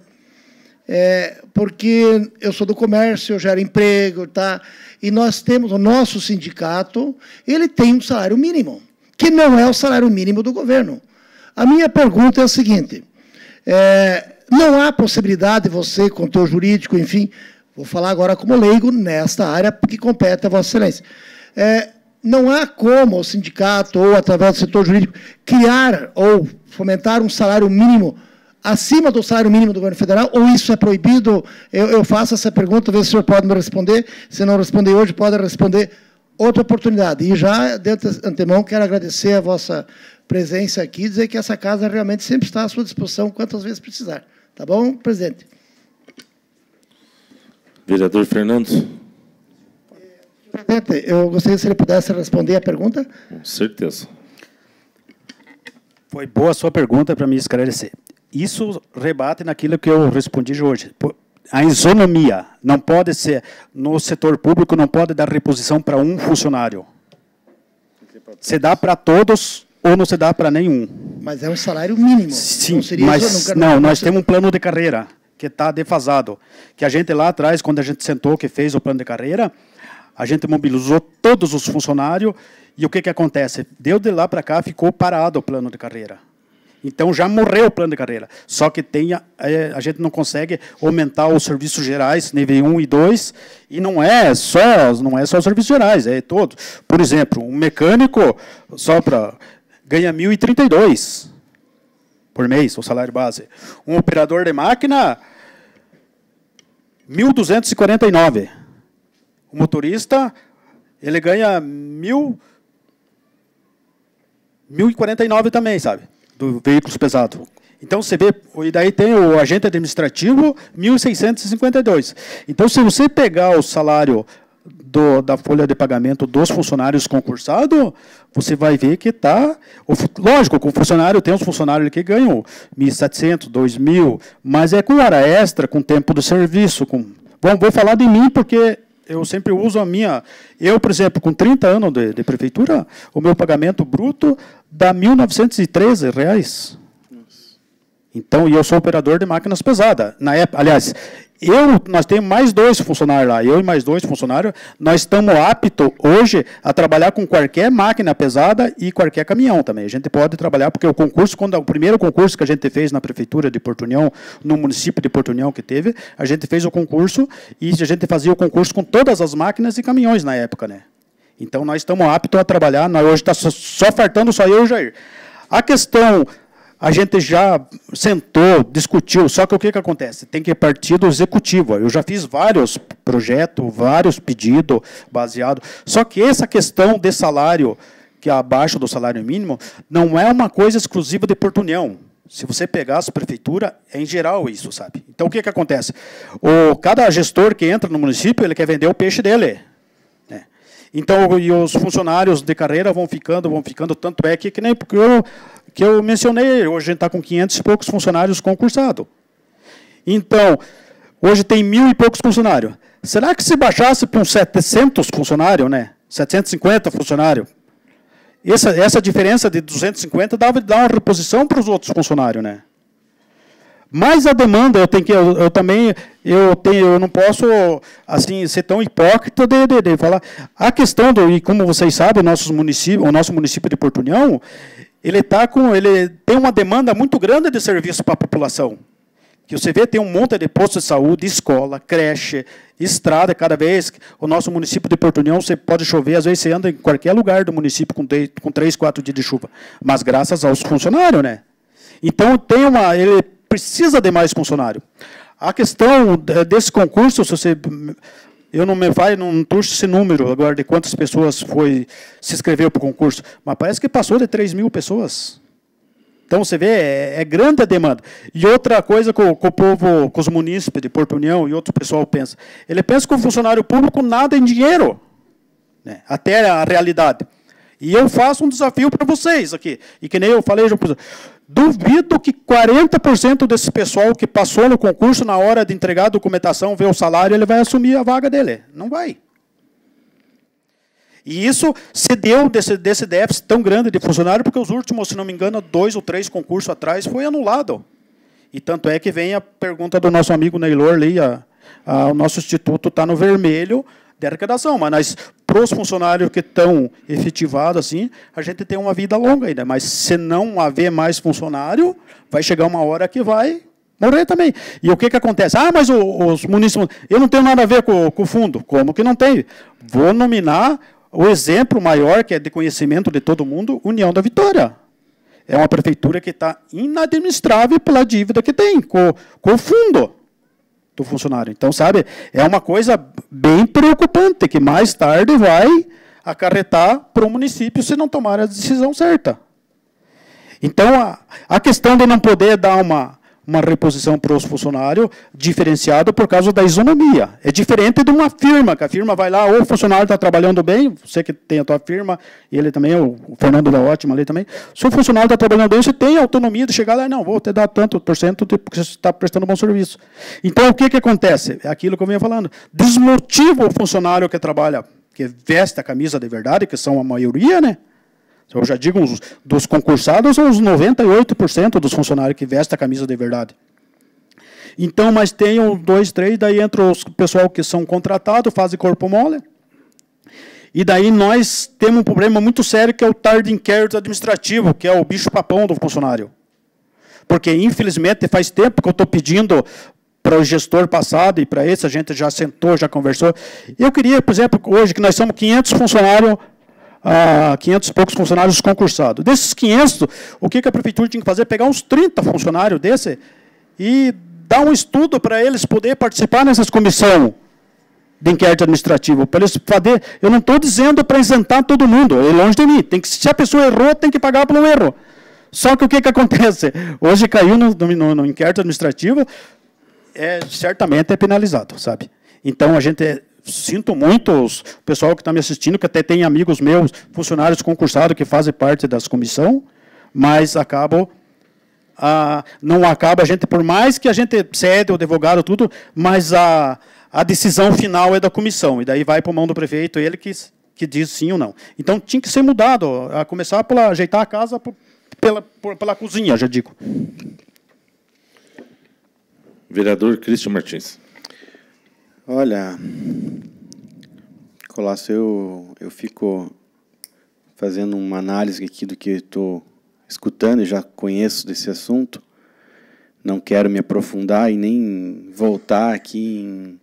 porque eu sou do comércio, eu gero emprego, tá? E nós temos, o nosso sindicato, ele tem um salário mínimo, que não é o salário mínimo do governo. A minha pergunta é a seguinte, não há possibilidade de você, com o teu jurídico, enfim, vou falar agora como leigo nesta área que compete a Vossa Excelência. Não há como o sindicato, ou através do setor jurídico, criar ou fomentar um salário mínimo acima do salário mínimo do governo federal, ou isso é proibido? Eu faço essa pergunta, ver se o senhor pode me responder. Se não responder hoje, pode responder outra oportunidade. E já, de antemão, quero agradecer a vossa presença aqui e dizer que essa casa realmente sempre está à sua disposição, quantas vezes precisar. Tá bom, presidente? Vereador Fernando. Presidente, eu gostaria se ele pudesse responder a pergunta. Com certeza. Foi boa a sua pergunta para me esclarecer. Isso rebate naquilo que eu respondi de hoje. A isonomia não pode ser, no setor público, não pode dar reposição para um funcionário. Se dá para todos ou não se dá para nenhum. Mas é um salário mínimo. Sim, mas nós temos um plano de carreira que está defasado. Que a gente lá atrás, quando a gente sentou, que fez o plano de carreira, a gente mobilizou todos os funcionários e o que acontece? Deu de lá para cá, ficou parado o plano de carreira. Então, já morreu o plano de carreira. Só que a gente não consegue aumentar os serviços gerais, nível 1 e 2, e não é só os serviços gerais, é todo. Por exemplo, um mecânico ganha 1.032 por mês, o salário base. Um operador de máquina, 1.249. O motorista, ele ganha 1.049 também, sabe? Do veículos pesados. Então, você vê, e daí tem o agente administrativo, 1.652. Então, se você pegar o salário da folha de pagamento dos funcionários concursados, você vai ver que está... Lógico, com o funcionário, tem uns funcionários que ganham 1.700, 2.000, mas é com hora extra, com tempo de serviço. Vou falar de mim, porque eu sempre uso a minha... Eu, por exemplo, com 30 anos de prefeitura, o meu pagamento bruto dá R$ 1.913. Então, e eu sou operador de máquinas pesadas. Na época, aliás, nós temos mais 2 funcionários lá, eu e mais 2 funcionários, nós estamos aptos hoje a trabalhar com qualquer máquina pesada e qualquer caminhão também. A gente pode trabalhar, porque o primeiro concurso que a gente fez na prefeitura de Porto União, no município de Porto União que teve, a gente fez o concurso e a gente fazia o concurso com todas as máquinas e caminhões na época, né? Então, nós estamos aptos a trabalhar, hoje está só faltando só eu e o Jair. A questão... A gente já sentou, discutiu, só que o que acontece? Tem que partir do executivo. Eu já fiz vários projetos, vários pedidos baseados. Só que essa questão de salário, que é abaixo do salário mínimo, não é uma coisa exclusiva de Porto União. Se você pegar as prefeituras, é em geral isso, sabe? Então, o que acontece? Cada gestor que entra no município, ele quer vender o peixe dele. Né? Então, e os funcionários de carreira vão ficando, tanto é que nem porque eu mencionei, hoje a gente está com 500 e poucos funcionários concursados. Então, hoje tem 1.000 e poucos funcionários. Será que se baixasse para uns 700 funcionários, né? 750 funcionários, essa diferença de 250 dá uma reposição para os outros funcionários, né? Mas a demanda, eu não posso assim ser tão hipócrita de falar. A questão e como vocês sabem, o nosso município de Porto União, ele tem uma demanda muito grande de serviço para a população. Que você vê, tem um monte de postos de saúde, escola, creche, estrada. Cada vez, o nosso município de Porto União, você pode chover, às vezes você anda em qualquer lugar do município com 3, 4 dias de chuva. Mas graças aos funcionários, né? Então, ele precisa de mais funcionário. A questão desse concurso, eu não trouxe esse número agora de quantas pessoas se inscreveu para o concurso, mas parece que passou de 3.000 pessoas. Então, você vê, é grande a demanda. E outra coisa que o povo, que os munícipes de Porto União e outro pessoal pensa, ele pensa que o funcionário público nada em dinheiro, né? Até a realidade. E eu faço um desafio para vocês aqui, e que nem eu falei, duvido que 40% desse pessoal que passou no concurso, na hora de entregar a documentação, ver o salário, ele vai assumir a vaga dele. Não vai. E isso se deu desse déficit tão grande de funcionário, porque os últimos, se não me engano, 2 ou 3 concursos atrás foi anulado. E tanto é que vem a pergunta do nosso amigo Neylor ali, o nosso instituto está no vermelho de arrecadação, mas para os funcionários que estão efetivados, assim, a gente tem uma vida longa ainda, mas se não haver mais funcionário, vai chegar uma hora que vai morrer também. E o que acontece? Ah, mas os munícipes, eu não tenho nada a ver com o fundo. Como que não tem? Vou nominar o exemplo maior, que é de conhecimento de todo mundo, União da Vitória. É uma prefeitura que está inadministrável pela dívida que tem com o fundo do funcionário. Então, sabe, é uma coisa bem preocupante, que mais tarde vai acarretar para o município se não tomar a decisão certa. Então, a questão de não poder dar uma reposição para os funcionários diferenciado por causa da isonomia. É diferente de uma firma, que a firma vai lá, ou o funcionário está trabalhando bem, você que tem a tua firma, e ele também, o Fernando da Ótima ali também, se o funcionário está trabalhando bem, você tem autonomia de chegar lá, não, vou te dar tanto por cento porque você está prestando bom serviço. Então, o que acontece? É aquilo que eu vinha falando. Desmotiva o funcionário que trabalha, que veste a camisa de verdade, que são a maioria, né? Eu já digo, dos concursados, uns 98% dos funcionários que vestem a camisa de verdade. Então, mas tem 2, 3, daí entra os pessoal que são contratados, fazem corpo mole. E daí nós temos um problema muito sério, que é o tarde inquérito administrativo, que é o bicho-papão do funcionário. Porque, infelizmente, faz tempo que eu estou pedindo para o gestor passado e para esse, a gente já sentou, já conversou. Eu queria, por exemplo, hoje, que nós somos 500 funcionários, 500 e poucos funcionários concursados. Desses 500, o que a prefeitura tinha que fazer? Pegar uns 30 funcionários desse e dar um estudo para eles poderem participar nessas comissões de inquérito administrativo. Para eles fazer, eu não estou dizendo para isentar todo mundo, é longe de mim. Se a pessoa errou, tem que pagar pelo erro. Só que o que acontece? Hoje caiu no inquérito administrativo, certamente é penalizado, sabe? Então, a gente... Sinto muito o pessoal que está me assistindo, que até tem amigos meus, funcionários concursados, que fazem parte das comissões, mas não acaba a gente, por mais que a gente cede o advogado, tudo, mas a decisão final é da comissão, e daí vai para a mão do prefeito, ele que diz sim ou não. Então, tinha que ser mudado, a começar por ajeitar a casa pela cozinha, já digo. Vereador Cristian Martins. Olha, Colasso, eu fico fazendo uma análise aqui do que estou escutando, e já conheço desse assunto. Não quero me aprofundar e nem voltar aqui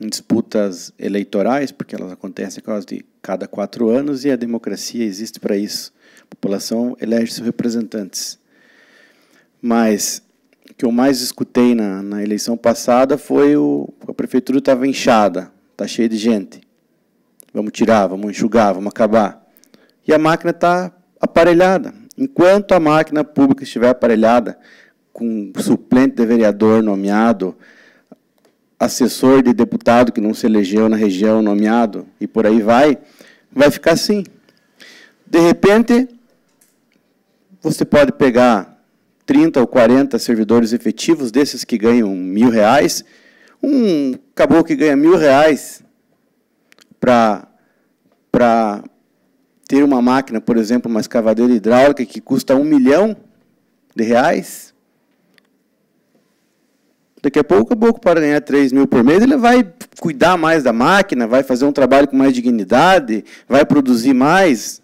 em disputas eleitorais, porque elas acontecem por causa de cada 4 anos, e a democracia existe para isso. A população elege seus representantes. Mas o que eu mais escutei na eleição passada foi a prefeitura estava inchada, está cheia de gente. Vamos tirar, vamos enxugar, vamos acabar. E a máquina está aparelhada. Enquanto a máquina pública estiver aparelhada, com suplente de vereador nomeado, assessor de deputado que não se elegeu na região nomeado, e por aí vai ficar assim. De repente, você pode pegar 30 ou 40 servidores efetivos, desses que ganham R$1.000, acabou que ganha R$1.000 para ter uma máquina, por exemplo, uma escavadeira hidráulica que custa R$1 milhão. Daqui a pouco, para ganhar 3 mil por mês, ele vai cuidar mais da máquina, vai fazer um trabalho com mais dignidade, vai produzir mais,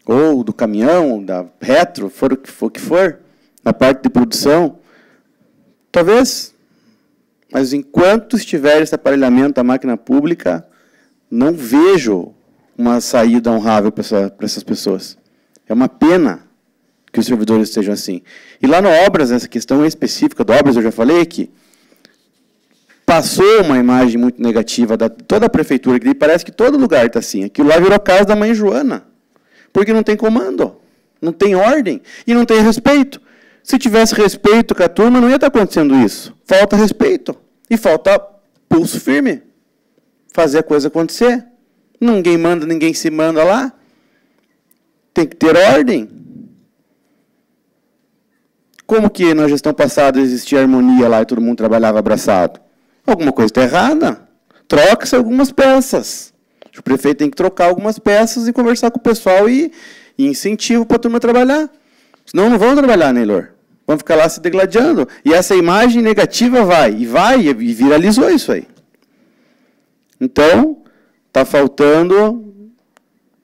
ou do caminhão, da retro, for o que for, na parte de produção, talvez, mas enquanto estiver esse aparelhamento da máquina pública, não vejo uma saída honrável para essas pessoas. É uma pena que os servidores estejam assim. E lá no Obras, essa questão específica do Obras, eu já falei que passou uma imagem muito negativa da toda a prefeitura, que parece que todo lugar está assim. Aquilo lá virou casa da mãe Joana, porque não tem comando. Não tem ordem e não tem respeito. Se tivesse respeito com a turma, não ia estar acontecendo isso. Falta respeito e falta pulso firme. Fazer a coisa acontecer. Ninguém manda, ninguém se manda lá. Tem que ter ordem. Como que na gestão passada existia harmonia lá e todo mundo trabalhava abraçado? Alguma coisa está errada. Troca-se algumas peças. O prefeito tem que trocar algumas peças e conversar com o pessoal e incentivo para a turma trabalhar. Senão não vão trabalhar, Neylor. Vão ficar lá se degladiando. E essa imagem negativa vai, e viralizou isso aí. Então, está faltando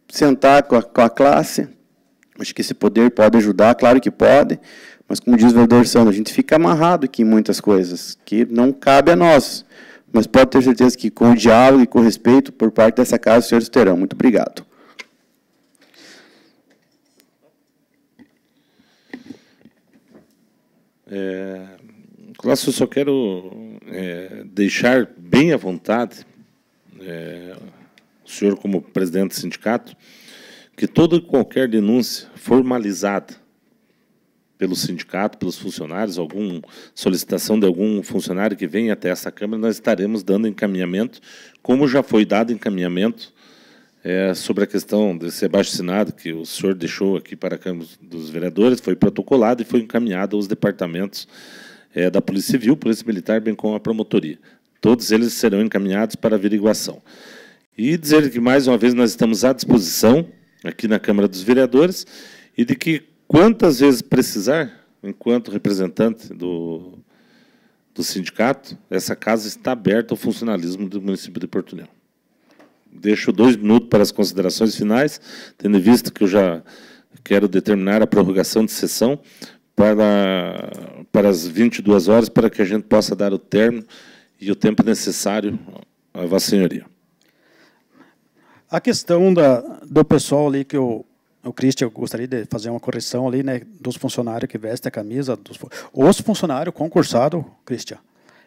sentar com a classe. Acho que esse poder pode ajudar, claro que pode, mas como diz o vereador Sandro, a gente fica amarrado aqui em muitas coisas, que não cabe a nós. Mas pode ter certeza que com o diálogo e com o respeito por parte dessa casa, os senhores terão. Muito obrigado. Cláudio, eu só quero deixar bem à vontade o senhor, como presidente do sindicato, que toda e qualquer denúncia formalizada pelo sindicato, pelos funcionários, alguma solicitação de algum funcionário que venha até essa Câmara, nós estaremos dando encaminhamento, como já foi dado encaminhamento sobre a questão desse abaixo-assinado que o senhor deixou aqui para a Câmara dos Vereadores, foi protocolado e foi encaminhado aos departamentos da Polícia Civil, Polícia Militar, bem como a Promotoria. Todos eles serão encaminhados para averiguação. E dizer que, mais uma vez, nós estamos à disposição aqui na Câmara dos Vereadores e de que, quantas vezes precisar, enquanto representante do sindicato, essa casa está aberta ao funcionalismo do município de Porto União. Deixo 2 minutos para as considerações finais, tendo visto que eu já quero determinar a prorrogação de sessão para as 22 horas, para que a gente possa dar o término e o tempo necessário à Vossa Senhoria. A questão do pessoal ali que o Cristian gostaria de fazer uma correção ali, né, dos funcionários que vestem a camisa, os funcionários concursados, Cristian,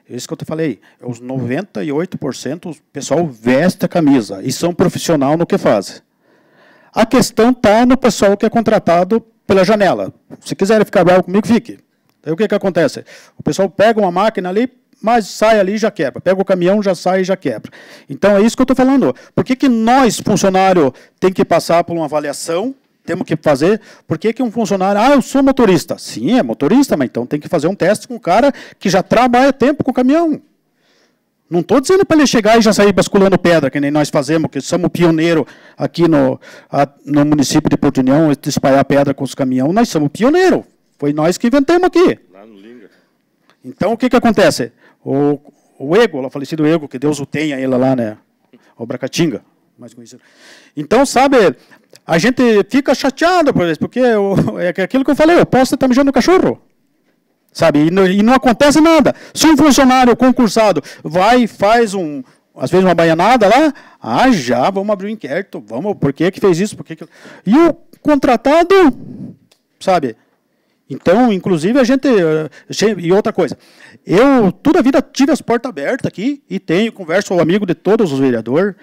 é isso que eu te falei, os 98% o pessoal veste a camisa e são profissional no que fazem. A questão está no pessoal que é contratado pela janela. Se quiserem ficar bravo comigo, fique. Aí o que acontece? O pessoal pega uma máquina ali, mas sai ali e já quebra. Pega o caminhão, já sai e já quebra. Então, é isso que eu estou falando. Por que nós, funcionário, tem que passar por uma avaliação? Temos que fazer. Por que um funcionário... eu sou motorista. Sim, é motorista, mas então tem que fazer um teste com um cara que já trabalha tempo com o caminhão. Não estou dizendo para ele chegar e já sair basculando pedra, que nem nós fazemos, que somos pioneiros aqui no município de Porto União, de espalhar pedra com os caminhões. Nós somos pioneiros. Foi nós que inventamos aqui. Lá no Linga. Então, o que acontece? O Ego, o falecido Ego, que Deus o tenha, ele lá, né? O Bracatinga, mais conhecido. Então, sabe, a gente fica chateado, porque é aquilo que eu falei, eu posso estar mijando no cachorro. Sabe, e não acontece nada. Se um funcionário concursado vai e faz, às vezes, uma baianada lá, já, vamos abrir um inquérito, por que fez isso, E o contratado, sabe... Então, inclusive, a gente... E outra coisa, eu toda a vida tive as portas abertas aqui e converso com o amigo de todos os vereadores.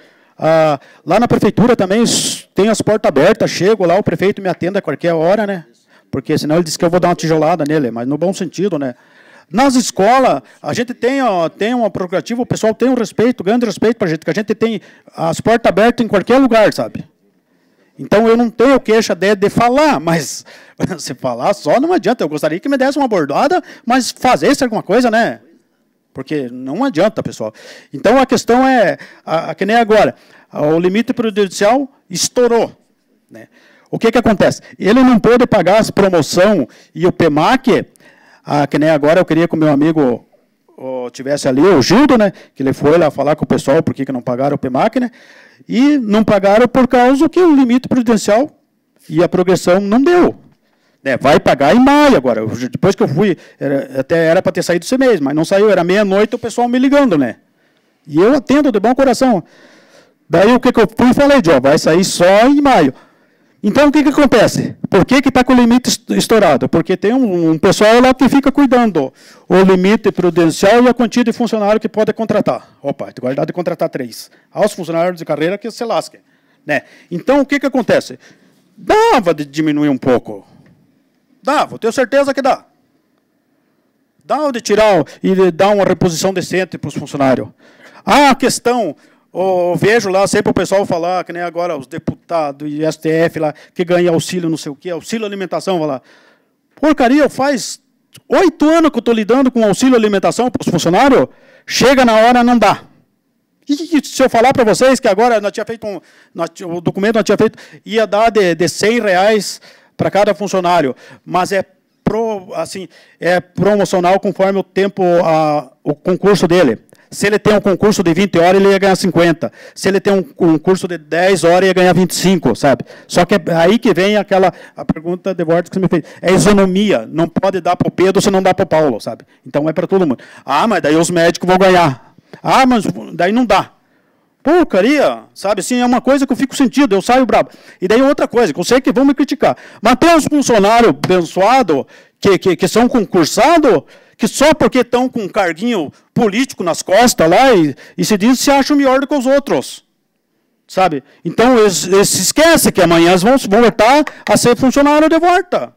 Lá na prefeitura também tem as portas abertas, chego lá, o prefeito me atende a qualquer hora, né? Porque senão ele diz que eu vou dar uma tijolada nele, mas no bom sentido, né? Nas escolas, a gente tem uma prerrogativa, o pessoal tem um respeito, grande respeito para a gente, que a gente tem as portas abertas em qualquer lugar, sabe? Então, eu não tenho queixa de falar, mas se falar só não adianta. Eu gostaria que me desse uma bordada, mas fazesse alguma coisa, né? Porque não adianta, pessoal. Então, a questão é, que nem agora, o limite prudencial estourou, né? O que acontece? Ele não pôde pagar as promoções e o PEMAC, que nem agora eu queria que o meu amigo tivesse ali, o Gildo, né? Que ele foi lá falar com o pessoal por que não pagaram o PEMAC, né? E não pagaram por causa que o limite prudencial e a progressão não deu. Vai pagar em maio agora. Depois que eu fui, até era para ter saído esse mês, mas não saiu, era meia-noite o pessoal me ligando, né? E eu atendo de bom coração. Daí o que eu fui e falei, vai sair só em maio. Então, o que acontece? Por que está com o limite estourado? Porque tem um pessoal lá que fica cuidando o limite prudencial e a quantia de funcionário que pode contratar. Opa, tem guardado de contratar 3. Aos funcionários de carreira que se lasquem, né? Então, o que acontece? Dava de diminuir um pouco. Dava, eu tenho certeza que dá. Dá de tirar e de dar uma reposição decente para os funcionários. A questão, eu vejo lá sempre o pessoal falar, que nem agora os deputados e STF lá, que ganham auxílio não sei o quê, auxílio alimentação, vai lá. Porcaria, faz 8 anos que eu estou lidando com auxílio alimentação para os funcionários, chega na hora, não dá. E se eu falar para vocês que agora nós tinha feito o documento nós tinha feito, ia dar de R$100 para cada funcionário, mas é promocional conforme o tempo, o concurso dele. Se ele tem um concurso de 20 horas, ele ia ganhar 50. Se ele tem um concurso de 10 horas, ia ganhar 25, sabe? Só que é aí que vem a pergunta de Vortes que você me fez. É isonomia. Não pode dar para o Pedro se não dá para o Paulo, sabe? Então é para todo mundo. Ah, mas daí os médicos vão ganhar. Ah, mas daí não dá. Porcaria, sabe? Assim, é uma coisa que eu fico sentido, eu saio bravo. E daí outra coisa, que eu sei que vão me criticar. Mas tem uns funcionários abençoados, que são concursados, que só porque estão com um carguinho político nas costas lá e se acham melhor do que os outros. Sabe? Então, eles se esquecem que amanhã eles vão voltar a ser funcionário de volta.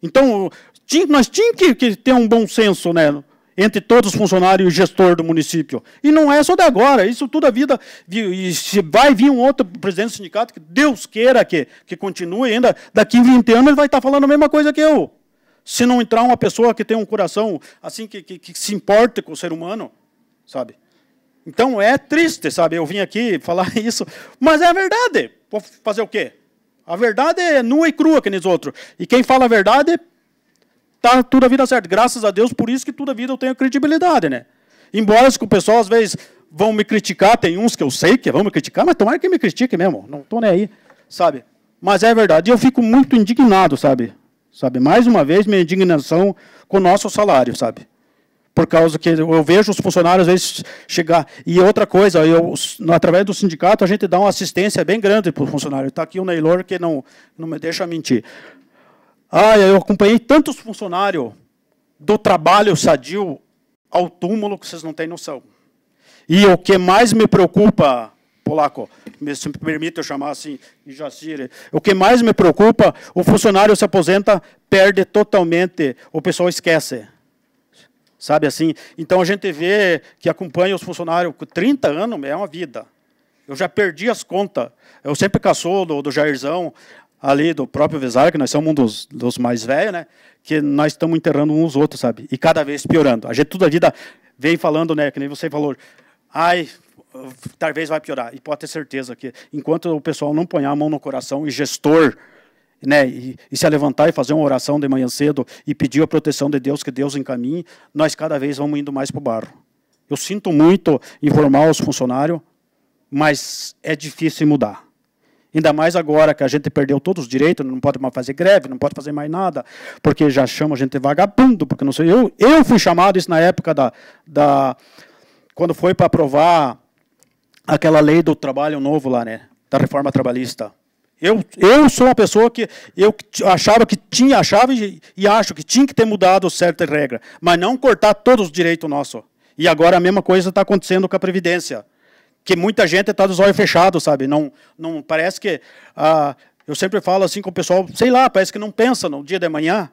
Então, nós tínhamos que ter um bom senso, né? Entre todos os funcionários e o gestor do município. E não é só de agora, isso toda a vida. E se vai vir um outro presidente do sindicato, que Deus queira que continue, ainda daqui 20 anos ele vai estar falando a mesma coisa que eu. Se não entrar uma pessoa que tem um coração assim, que se importe com o ser humano, sabe? Então é triste, sabe? Eu vim aqui falar isso, mas é a verdade. Vou fazer o quê? A verdade é nua e crua, que nem os outros. E quem fala a verdade está toda a vida certo. Graças a Deus, por isso que toda a vida eu tenho credibilidade, né? Embora o pessoal, às vezes, vão me criticar, tem uns que eu sei que vão me criticar, mas tomara que me critique mesmo, não estou nem aí, sabe? Mas é verdade, e eu fico muito indignado, sabe? Mais uma vez, minha indignação com o nosso salário, sabe? Por causa que eu vejo os funcionários, às vezes, chegar... E outra coisa, através do sindicato, a gente dá uma assistência bem grande para o funcionário. Está aqui o Neylor, que não me deixa mentir. Eu acompanhei tantos funcionários do trabalho sadio ao túmulo que vocês não têm noção. E o que mais me preocupa, Polaco, se me permite eu chamar assim, Jacir, o que mais me preocupa, o funcionário se aposenta, perde totalmente, o pessoal esquece. Sabe assim? Então a gente vê que acompanha os funcionários com 30 anos, é uma vida. Eu já perdi as contas. Eu sempre caçou do Jairzão, ali do próprio Vezar, que nós somos um dos mais velhos, né? Que nós estamos enterrando uns outros, sabe? E cada vez piorando. A gente toda a vida vem falando, né? Que nem você falou, talvez vai piorar. E pode ter certeza que enquanto o pessoal não põe a mão no coração e gestor, né? E se levantar e fazer uma oração de manhã cedo e pedir a proteção de Deus, que Deus encaminhe, nós cada vez vamos indo mais para o barro. Eu sinto muito informar os funcionários, mas é difícil mudar. Ainda mais agora que a gente perdeu todos os direitos, não pode mais fazer greve, não pode fazer mais nada, porque já chamam a gente de vagabundo, porque não sei. Eu fui chamado isso na época quando foi para aprovar aquela lei do trabalho novo lá, né? Da reforma trabalhista. Eu sou uma pessoa que eu achava e acho que tinha que ter mudado certa regra, mas não cortar todos os direitos nossos. E agora a mesma coisa está acontecendo com a Previdência. Que muita gente está dos olhos fechados, sabe? Não parece que... eu sempre falo assim com o pessoal, sei lá, parece que não pensa no dia de manhã.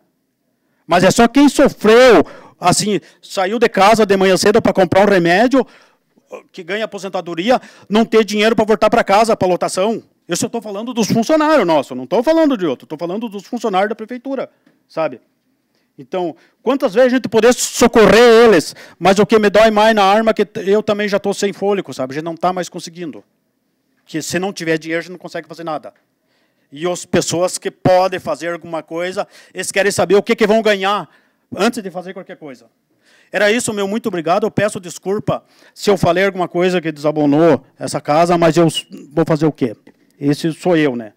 Mas é só quem sofreu, assim, saiu de casa de manhã cedo para comprar um remédio, que ganha aposentadoria, não ter dinheiro para voltar para casa, para lotação. Eu só estou falando dos funcionários nossos, não estou falando de outro, estou falando dos funcionários da prefeitura, sabe? Então, quantas vezes a gente poder socorrer eles, mas o que me dói mais na arma é que eu também já estou sem fôlego, sabe? A gente não está mais conseguindo. Que se não tiver dinheiro, a gente não consegue fazer nada. E as pessoas que podem fazer alguma coisa, eles querem saber o que vão ganhar antes de fazer qualquer coisa. Era isso, meu muito obrigado. Eu peço desculpa se eu falei alguma coisa que desabonou essa casa, mas eu vou fazer o quê? Esse sou eu, né?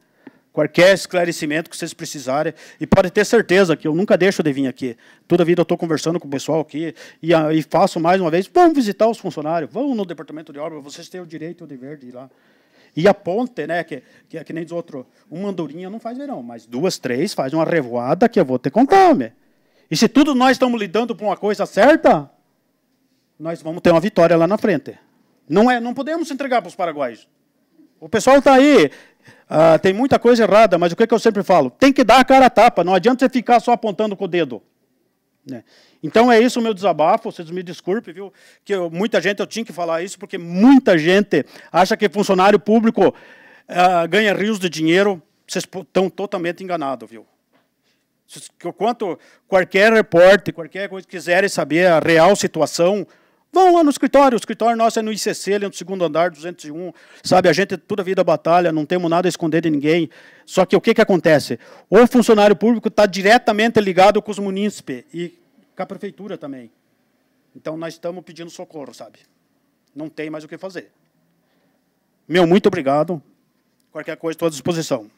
Qualquer esclarecimento que vocês precisarem, e pode ter certeza que eu nunca deixo de vir aqui. Toda vida eu estou conversando com o pessoal aqui, e faço mais uma vez, vamos visitar os funcionários, vamos no departamento de obra, vocês têm o direito e o dever de ir lá. E a ponte, né, que nem diz outro, uma andorinha não faz verão, mas 2, 3 faz uma revoada que eu vou te contar, homem. E se tudo nós estamos lidando por uma coisa certa, nós vamos ter uma vitória lá na frente. Não podemos entregar para os paraguaios. O pessoal está aí, tem muita coisa errada, mas o que eu sempre falo? Tem que dar a cara a tapa, não adianta você ficar só apontando com o dedo. Né? Então é isso o meu desabafo, vocês me desculpem, viu? Que muita gente, eu tinha que falar isso, porque muita gente acha que funcionário público ganha rios de dinheiro, vocês estão totalmente enganados, viu? Quanto qualquer repórter, qualquer coisa que quiserem saber a real situação, vão lá no escritório. O escritório nosso é no ICC, ali no 2º andar, 201. Sabe, a gente toda a vida batalha, não temos nada a esconder de ninguém. Só que o que acontece? O funcionário público está diretamente ligado com os munícipes e com a prefeitura também. Então, nós estamos pedindo socorro, sabe? Não tem mais o que fazer. Muito obrigado. Qualquer coisa, estou à disposição.